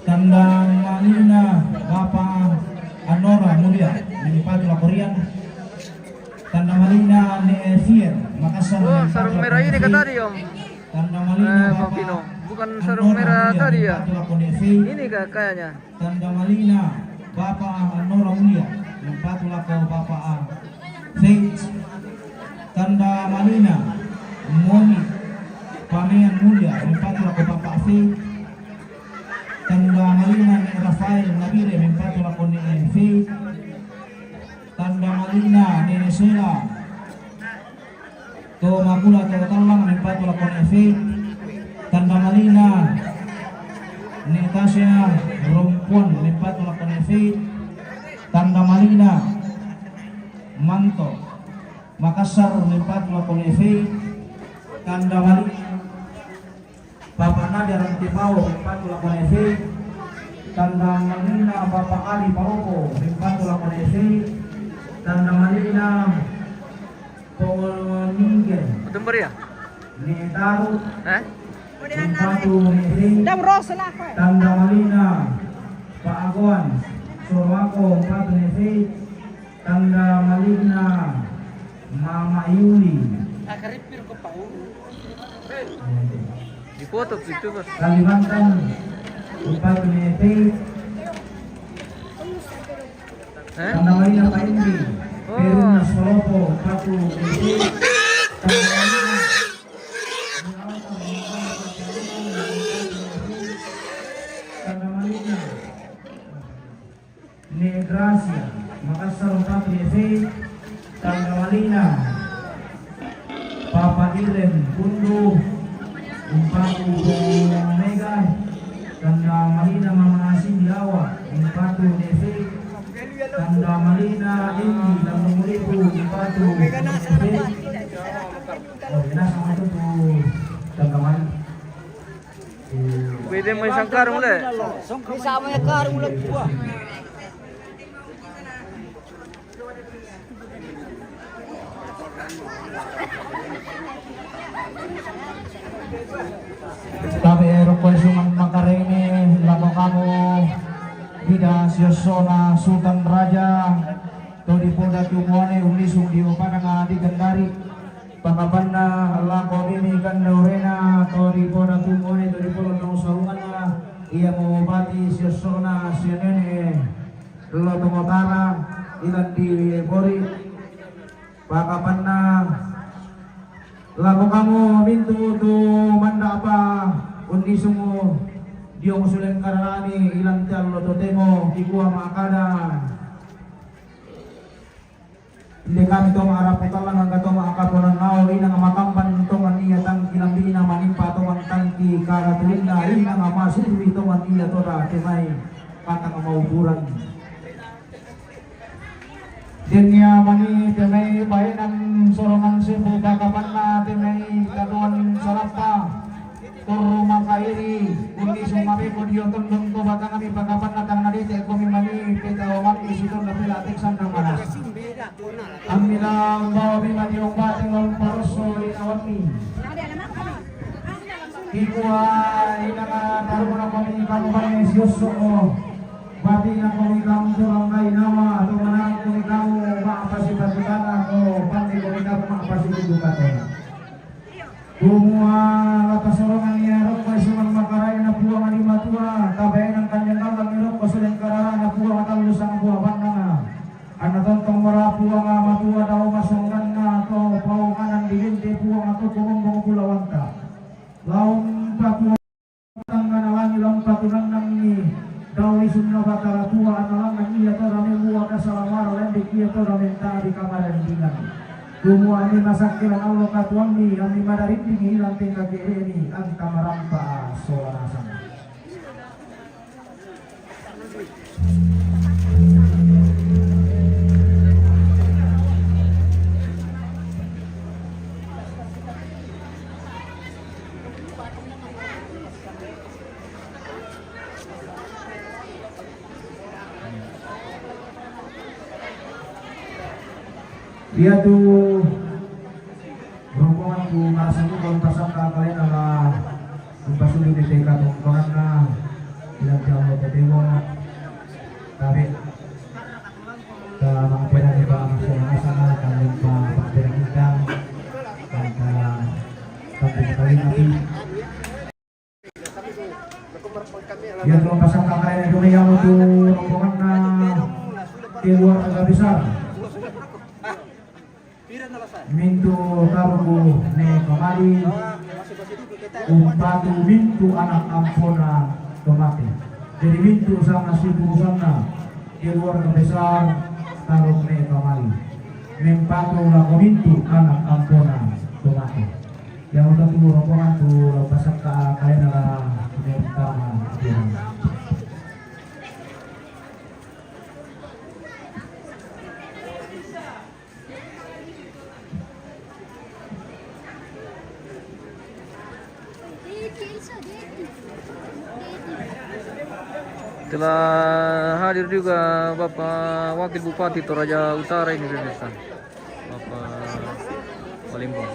Tanda malina Bapak Anora Mulia Nempati Lako Rian. Tanda malina Nevier Makassar. Oh, sarung merah ini kata tadi Om. Tanda malina Pak Pino. Bapak Bukan sarung merah tadi ya. Nempati Lako Nevi. Ini kayaknya. Tanda malina Bapak Anora Mulia Nempati Lako Bapak Faith. Tanda malina Moni Pamean Mulia Nempati Lako Bapak Faith. Tanda malina Rafael Nabire Nempati Lako Faith. Tanda malina Nene Sela To Magula To Talang Nempati Lako Faith. Tanda malina Natasha Rompon Nempati Lako Faith. Tanda malina Manto Makassar Nempati Lako Faith. Tanda malina Bapak Nadia Rantipao Nempati Lako Faith. Tanda malina Bapak Ali Paroko Nempati Lako Faith. Tanda malina Polningen Betul ya? Netaru Nempati Dam Faith. Rosa lah kau. Tanda malina Pak Aguan Surwako Nempati Faith. Tanda malina Mama Yuli Dipoto gitu Bos. Kalimantan Nempati Faith. Tanda malina Pak Indi Peruna Solopo Patu Faith. Tanda malina Tanda malina Negracia Makassar Nempati Faith. Tanda malina Papa Ilen Bundu Nempati Mega. Tanda malina Mama Asin Diawa Nempati Faith. Tanda malina Indi Lamu Mulipu Nempati Faith. Oh, sama itu tuh tanda malina. Pwede mo isang karong ulit. Isama ya karung ulit gua. Tapi rekoisuman makarene lamo kamu Bida Siosona Sultan Raja Todi Polda Tumuane Ulisung Diopanang Adi Gendari Pangabanda lako ini Kandaurena Todi Polda Tumuane Todi Polda Nusaungannya ia mengobati Siosona Sianene Lotong Utara Ilan di Bori Pangabanda lako kamu mintu tu manda apa undi sumu diong sulen karani ilang tial lo totemo kikuha makada hindi kami to maarap utalang ang gato maakapunan nao inang makampan to maniya tang kinambina manimpa to ang tangki karatulinda inang masuri to maniya to ra timay patang mauburan Dinya mani temay bayan sorongan Cebu bakapan na temay kaduan sarapa turu makairi kundi sumabi ko diyo tundong to batang kami bakapan na tang nadi dite kumi mani kita umat isiton na pilatik san ng manas. Ang nilang bawa bimani yung bating ng paroso inawami. Ikuha inakatarunan na kami kamukain Yesus ko. Bati na kami kamu turang kay nama atau manang kami kamu makapasipatukan ako pati kami kamu makapasipatukan. Kumuha katasorongan niya rok may sumang makaray na buwang alimatua kabayan ng kanyang kalang nirok kasulang karara na buwang at ang lusang buwaban na nga. Anatontong marapu ang matua daw masunggan na to paungan ng dilindi buwang ato kumumbong pulawan ka. Laong patuang nga nalang ilang patunan ng ni daw isun na bataratua at nalang ng iya to ramin buwang na sa lamar lendik iya to ramin tadi kamaran dinan. Kumuha ni masakiran Allah katuang ni ang ni madarit ni hilang tinggal kiri ni ang kamarampa soarasan. Dia tuh rombongan ku marasan kalau pasang kalian adalah kumpasulit di TK tongkongan na ilang jauh tetewo tapi ke mga pwede di ba masaya kalian pa pagpirang hidang dan pagpirang natin dia tuh pasang kalian dumayaw tuh rombongan na keluar agak besar mintu karuku ne kemari umpatu mintu anak ampona tomate jadi mintu sama sibu sana keluarga besar taruh ne kemari mempatu laku mintu anak ampona tomate yang udah tuh rombongan tuh pasak kalian adalah yang pertama Telah hadir juga Bapak Wakil Bupati Toraja Utara ini pemirsa, Bapak Walimbong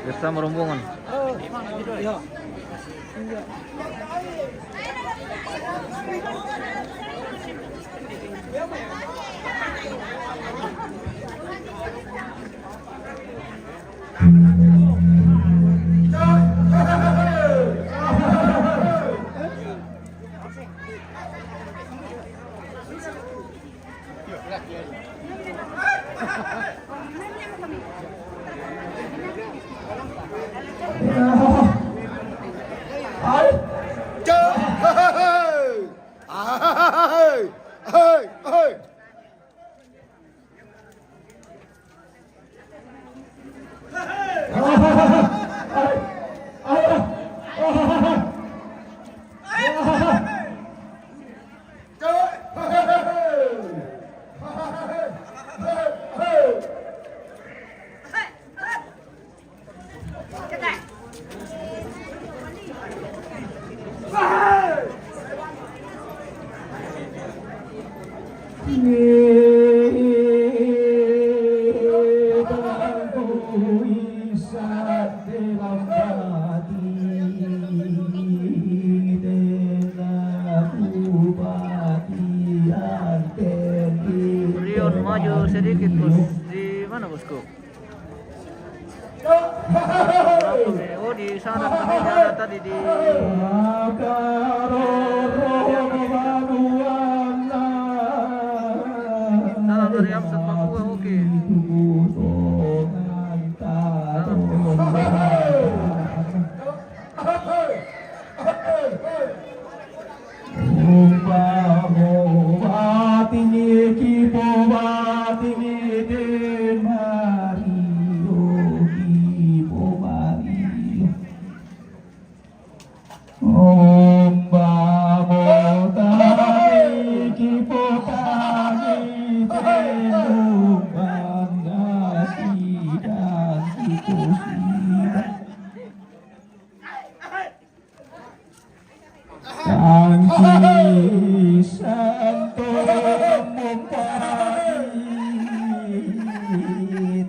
bersama rombongan. Maju sedikit bos, di mana bosku? Oh di sana kami ada tadi di sana dari Amsat Papua, oke. Tangki santo mempati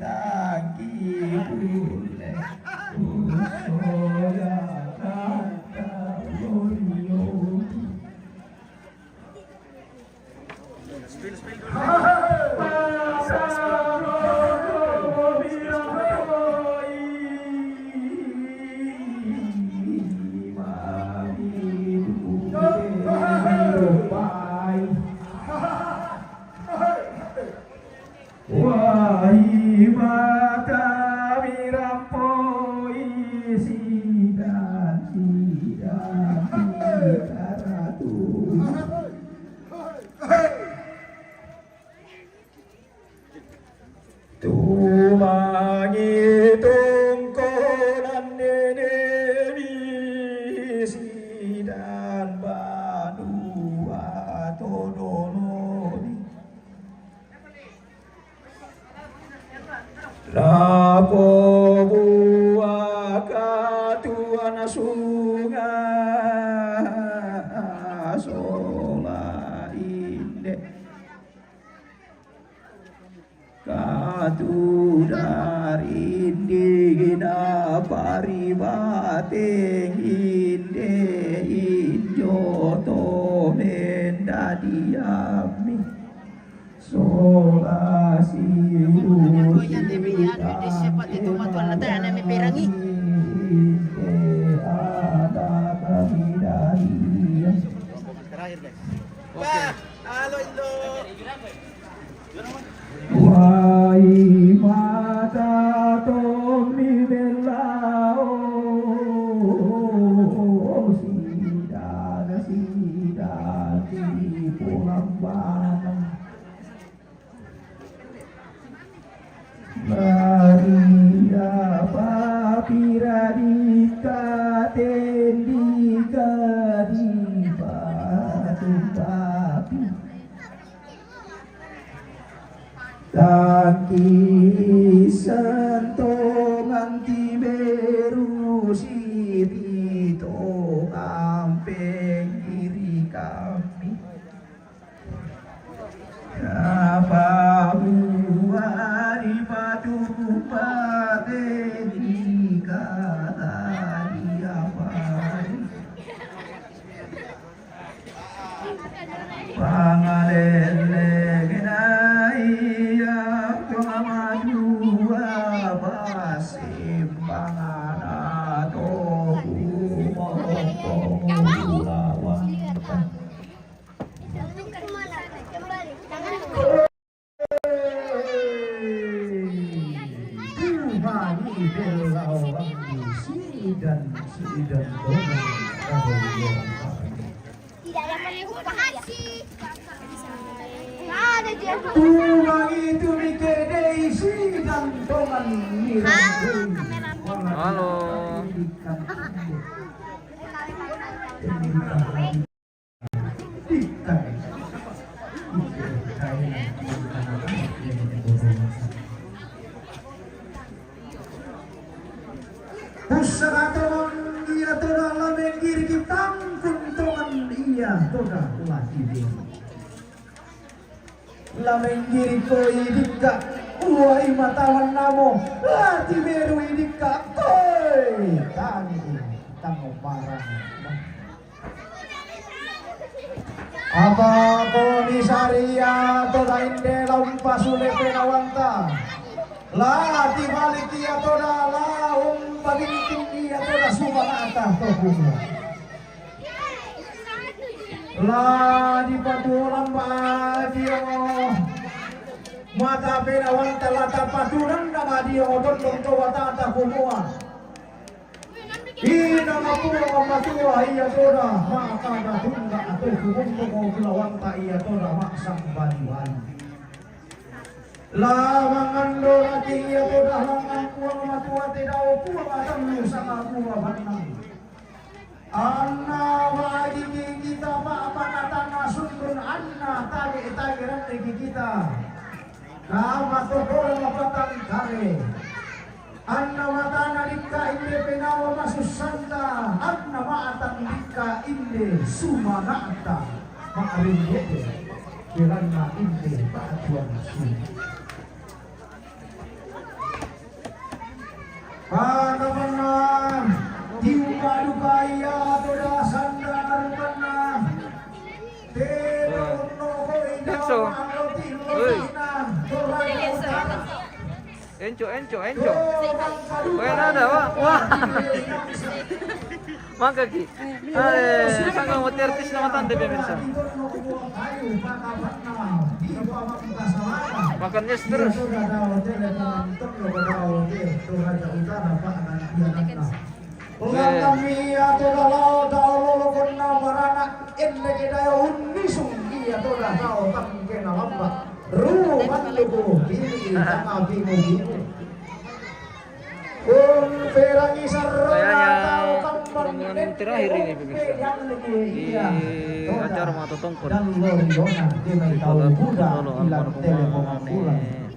tangki boleh usoya kata loyo. Wahai mata mirampoi sidang kita ratu. Tumangi tungkonan nenebi sidang badua todoloni. Lapo buah katuan sungai sola inde katu dari indina paribateng inde injo to mendadiami sola siru wahai mata tomi belao sidang di pulang banang Maria papira dika tendika di batu papi Taki sentongan tiberu sirito kampeng kiri kami apa buari batu paten di kata dia pangalele genai ya tuamadua pasimpangan atau lawan dan Tidak dapat dipahami. Ada dia. Tulang itu mikir sidang tongan Halo. Pusaka dia toda lamen kiri kita kuntongan dia toda lagi dia. Lamen kiri koi dika uai matawan namo lati meru dika koi tango parang. Apa komisaria toda inde lompa sule penawanta lati balik dia toda laum paginting dia toda sumanata tokumu la di paturan dia mata penawanta lata paturan nama dia odon to watata kumua ina mapua matua iya toda maka da tunda atau kumumpo ko kulawanta iya toda maksang bani-bani lawangan dorati iya toda hangan kuang matua tidak opua matang sama kuwa banang anna wadi kita apa natana sundun anna tagi rantai kita kama tokoro mapatang kare anna matana dikka inde penawa masus santa anna maatan dikka inde sumanata Ma'arin yete Kirana inde Ba'atuan sini Mana menang Diuka-duka iya Toda sandar menang Enzo. Enco. Wala na, wah. Mangga ki. Sangka mo 30 na matanda pemirsa. Makan yes terus. Ulang kami atau kalau tahu kena beranak ini kita unisung dia tu dah tahu tak kena lambat. Ruman lugu ini tengah bingung ini. Berangi pertemuan terakhir ini pemirsa di acara Mata Tongkol dan Loriona dia tahu muda hilang telekomunikasi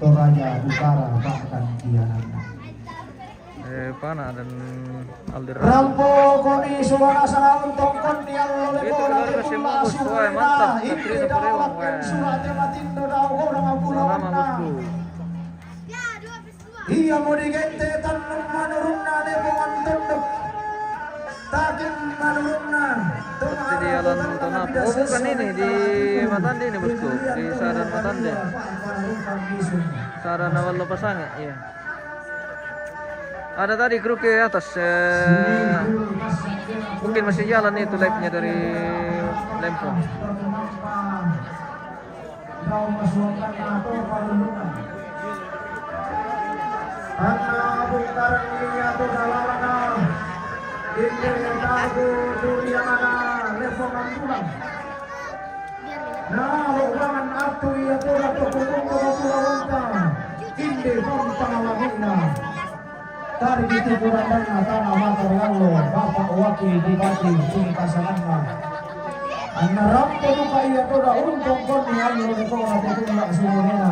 Toraja Utara bahkan Kianana. Pana dan Aldir Rampo koni suara salam tongkon yang oleh bola semua bos, wah mantap Katrina Palewang, wah lama bosku. Iya mau digente tanam manuruna de pengantin takin manuruna. Di Alan Tonapo, oh bukan ini di Matande ini bosku, di Saran Matande. Saran awal lepasannya, iya. Ada tadi kru ke atas, mungkin masih jalan itu live-nya dari Lempong. Karena buktaran ini atau dalarana ini tahu duriana Lempong pulang. Nah, bukan artu ya pura pokoknya pulau ini pantang lagina. Dari itu kurangnya tanah mata lalu Bapak Wakil Bupati Sini Kasanana. Anak penuka ia pura untuk koni ayo lekora petunjuk semuanya.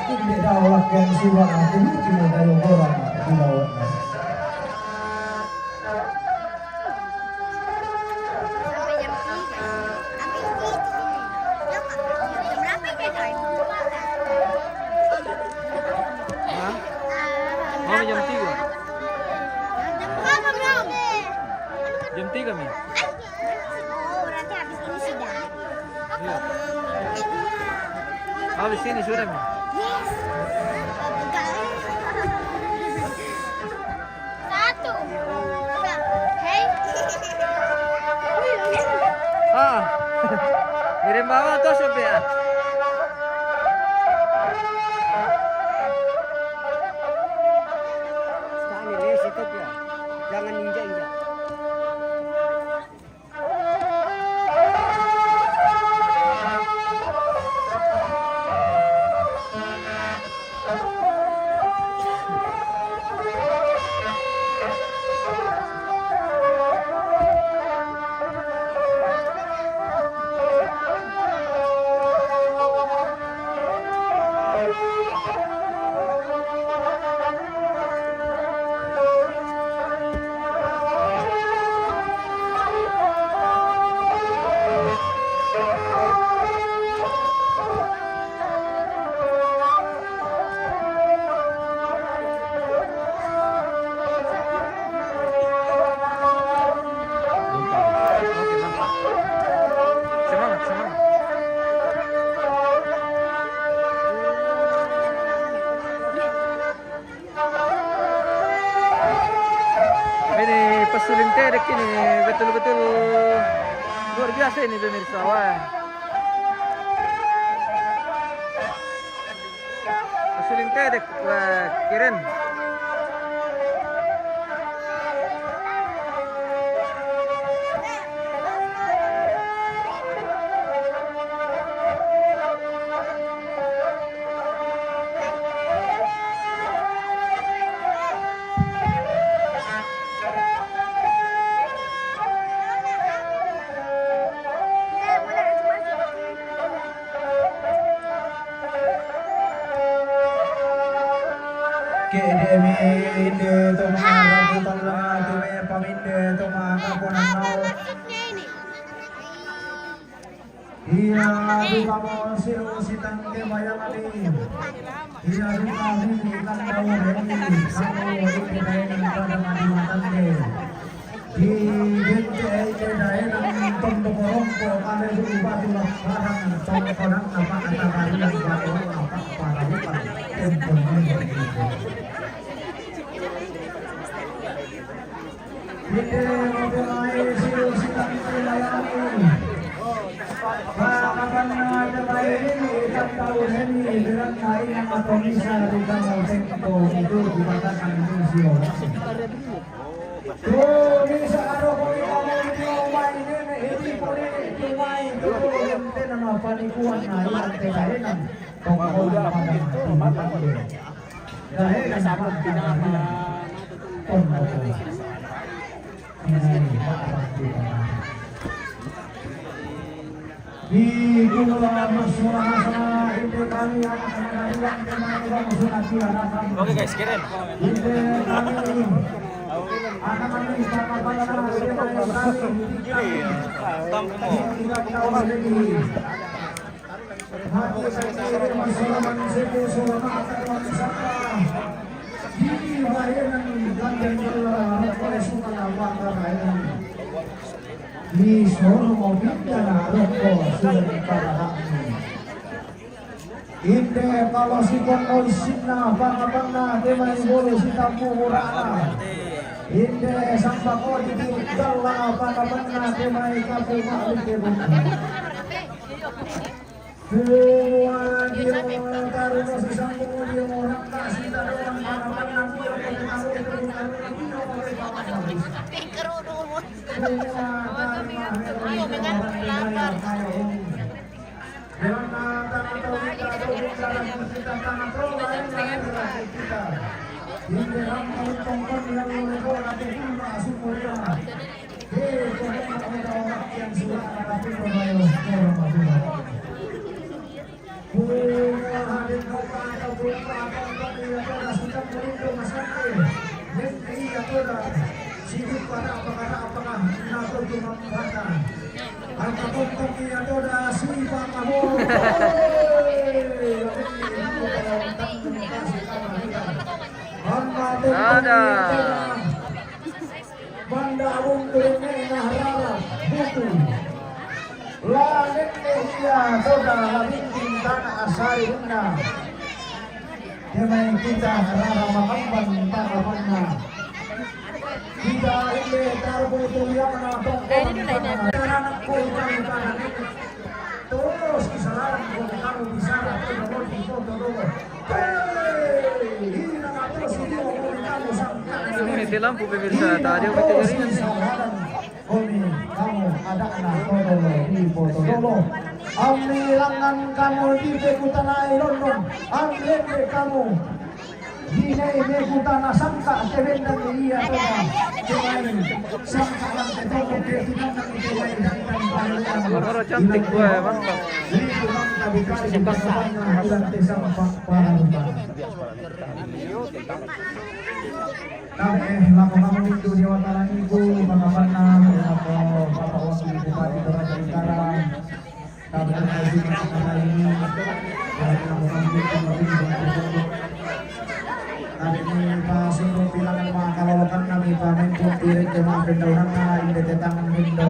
Ini daulat yang suara penuki dayo orang di lautnya. Jam 3. Jam 3 Mi. Oh, berarti habis ini sudah. Iya. Habis ini sudah Mi. Yes. Satu. Hey. Ah. Kirim bawah tuh sampai ya. Jangan injak-injak. Pesulin terek ini betul-betul luar biasa ini pemirsa. Wah. Pesulin terek, wah keren. Kedeminde toma rambutan lama tume paminde toma kaponan mau. Maksudnya ini. Iya duka mo sitang kebayang ali. Iya duka ini kan tahu ini kamu ini daerah pada madimatan ke. Di dente daerah tondo korongko kale dulu batu barang tondo korang apa kata baru yang batu apa para bukan tempon ini. Kita memulai sitang kebayang ali. Kapan ada bayi ini tak tahu ini dengan kain yang atau bisa kita mau tempo itu dikatakan misio. Tuh bisa ada koi kamu main ini koi main tuh ente nama panikuan naik lantai kainan. Tongkol udah makan dia. Dah sama pinama. Tongkol. Ini di Gunung Masura itu kami Oke guys, kirim. di solo mobil dan rokok sudah dikatakan. Inde kalau si kono isina bangga demai bolu si kamu murana. Inde sampai kau ditinggal lah bangga demai kamu malik kebun. Semua dia taruh si sampu dia orang kasih taruhan bangga dia kamu ada banda untuk harara buku langit dia toda labing tanah asari bunda demai kita harara makamban tarapanna kita ini tarbu tuliang natong terus kesalahan kamu bisa atau di foto Ini lampu pemirsa, tadi aku jaringan. Kamu ada anak foto di foto dulu. Ambilangan kamu di pekutan London. Ambil kamu di pekutan sangka sebentar dia toda. Cuman sangka yang ketemu kita dan Moro cantik gue, mantap. itu mantap dikasih kesempatan bulan sampak para lakukan itu di wataran ibu bagaimana atau bapak wakil bupati Toraja Utara kami haji hari ini lakukan itu kami ini Pak Singgo bilangan makalolokan kami Pak Menko Direk Jemaah Pendaunan ini tangan Mindo.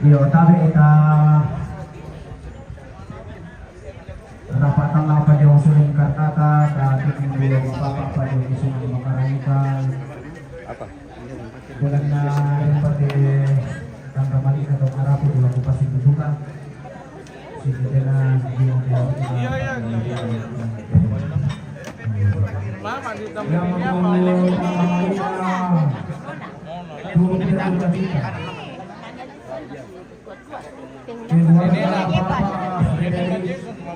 Yo tabi ita rapatan apa jauh suling kata dan ini bapak pada suling mengarahkan apa bulan seperti tangga balik atau arah pun dilakukan pasti dibuka si kita Mama di tempatnya apa?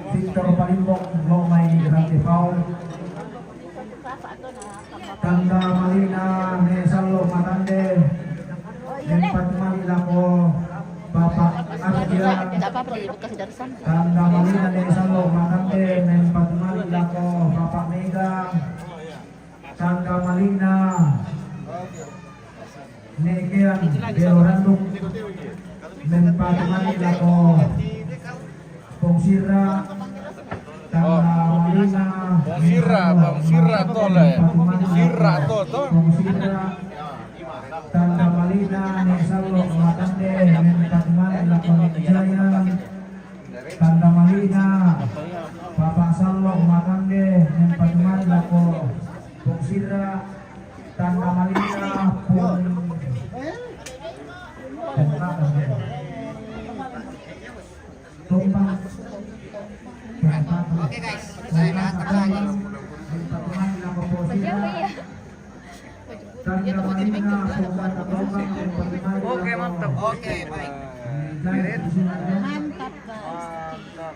Victor Palimbong Lomay Grande Paul Tanda Malina Nesalo Matande Empat Malila ko Bapak Ardia Tidak apa-apa, ibu kasih dari sana. Tanda Malina Nesalo Matande Empat Malila ko Bapak Mega Tanda Malina Nekean Beroranduk Empat Malila ko Pongsira Tanda Malina Bang Sira tole. Sira to. Pongsira Tanda Malina Nesalo Matande Empat Malila ko Jaya Tanda Malina Bapak Salo Matande Empat Malila ko Pongsira Tanda Malina Pung Tumpang. Oke guys, saya datang lagi. Oke, mantap. Oke, baik. Mantap, guys.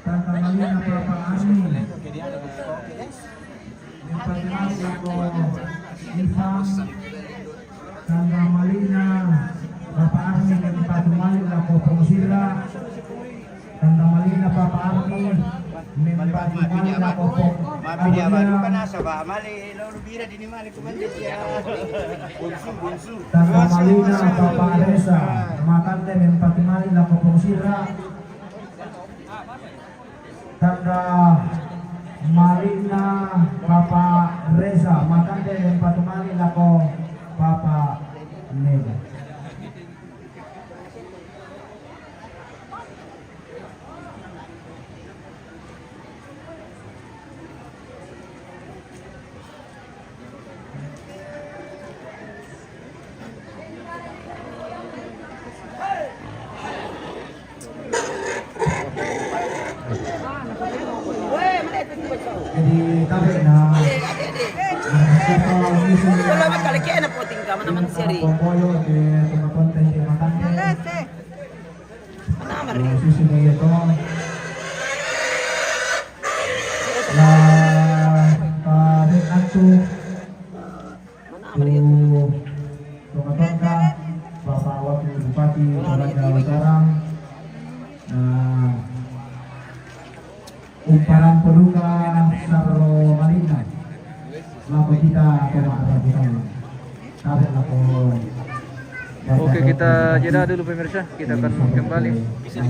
Tanda Malina Bapak Asmi. Tanda Malina Bapak Asmi Empat Malina ko Pongsira. Tanda Malina Bapak Asmi Empat Malina ko Mapilya baru pa nasa ba? Mali, lulubira din ni Mali kumanda siya. Bunsu. Tanda Malina Bapak Reza Matande Empat Malina ko Pongsira. Tanda Malina Bapak Reza Matande Empat Malina ko Bapak Mega. Jadi tarik na. Wala magkalaki na po tingka man naman siri. Pemboyo di tumapunten di Matande. Manamar. Sisi na ito. Na tarik ato. Tumaton ka. Bapak Wakil Bupati Toraja Utara. Umparan peluka Sarlo Malina. Lapo kita Oke, kita jeda dulu pemirsa. Kita akan kembali saat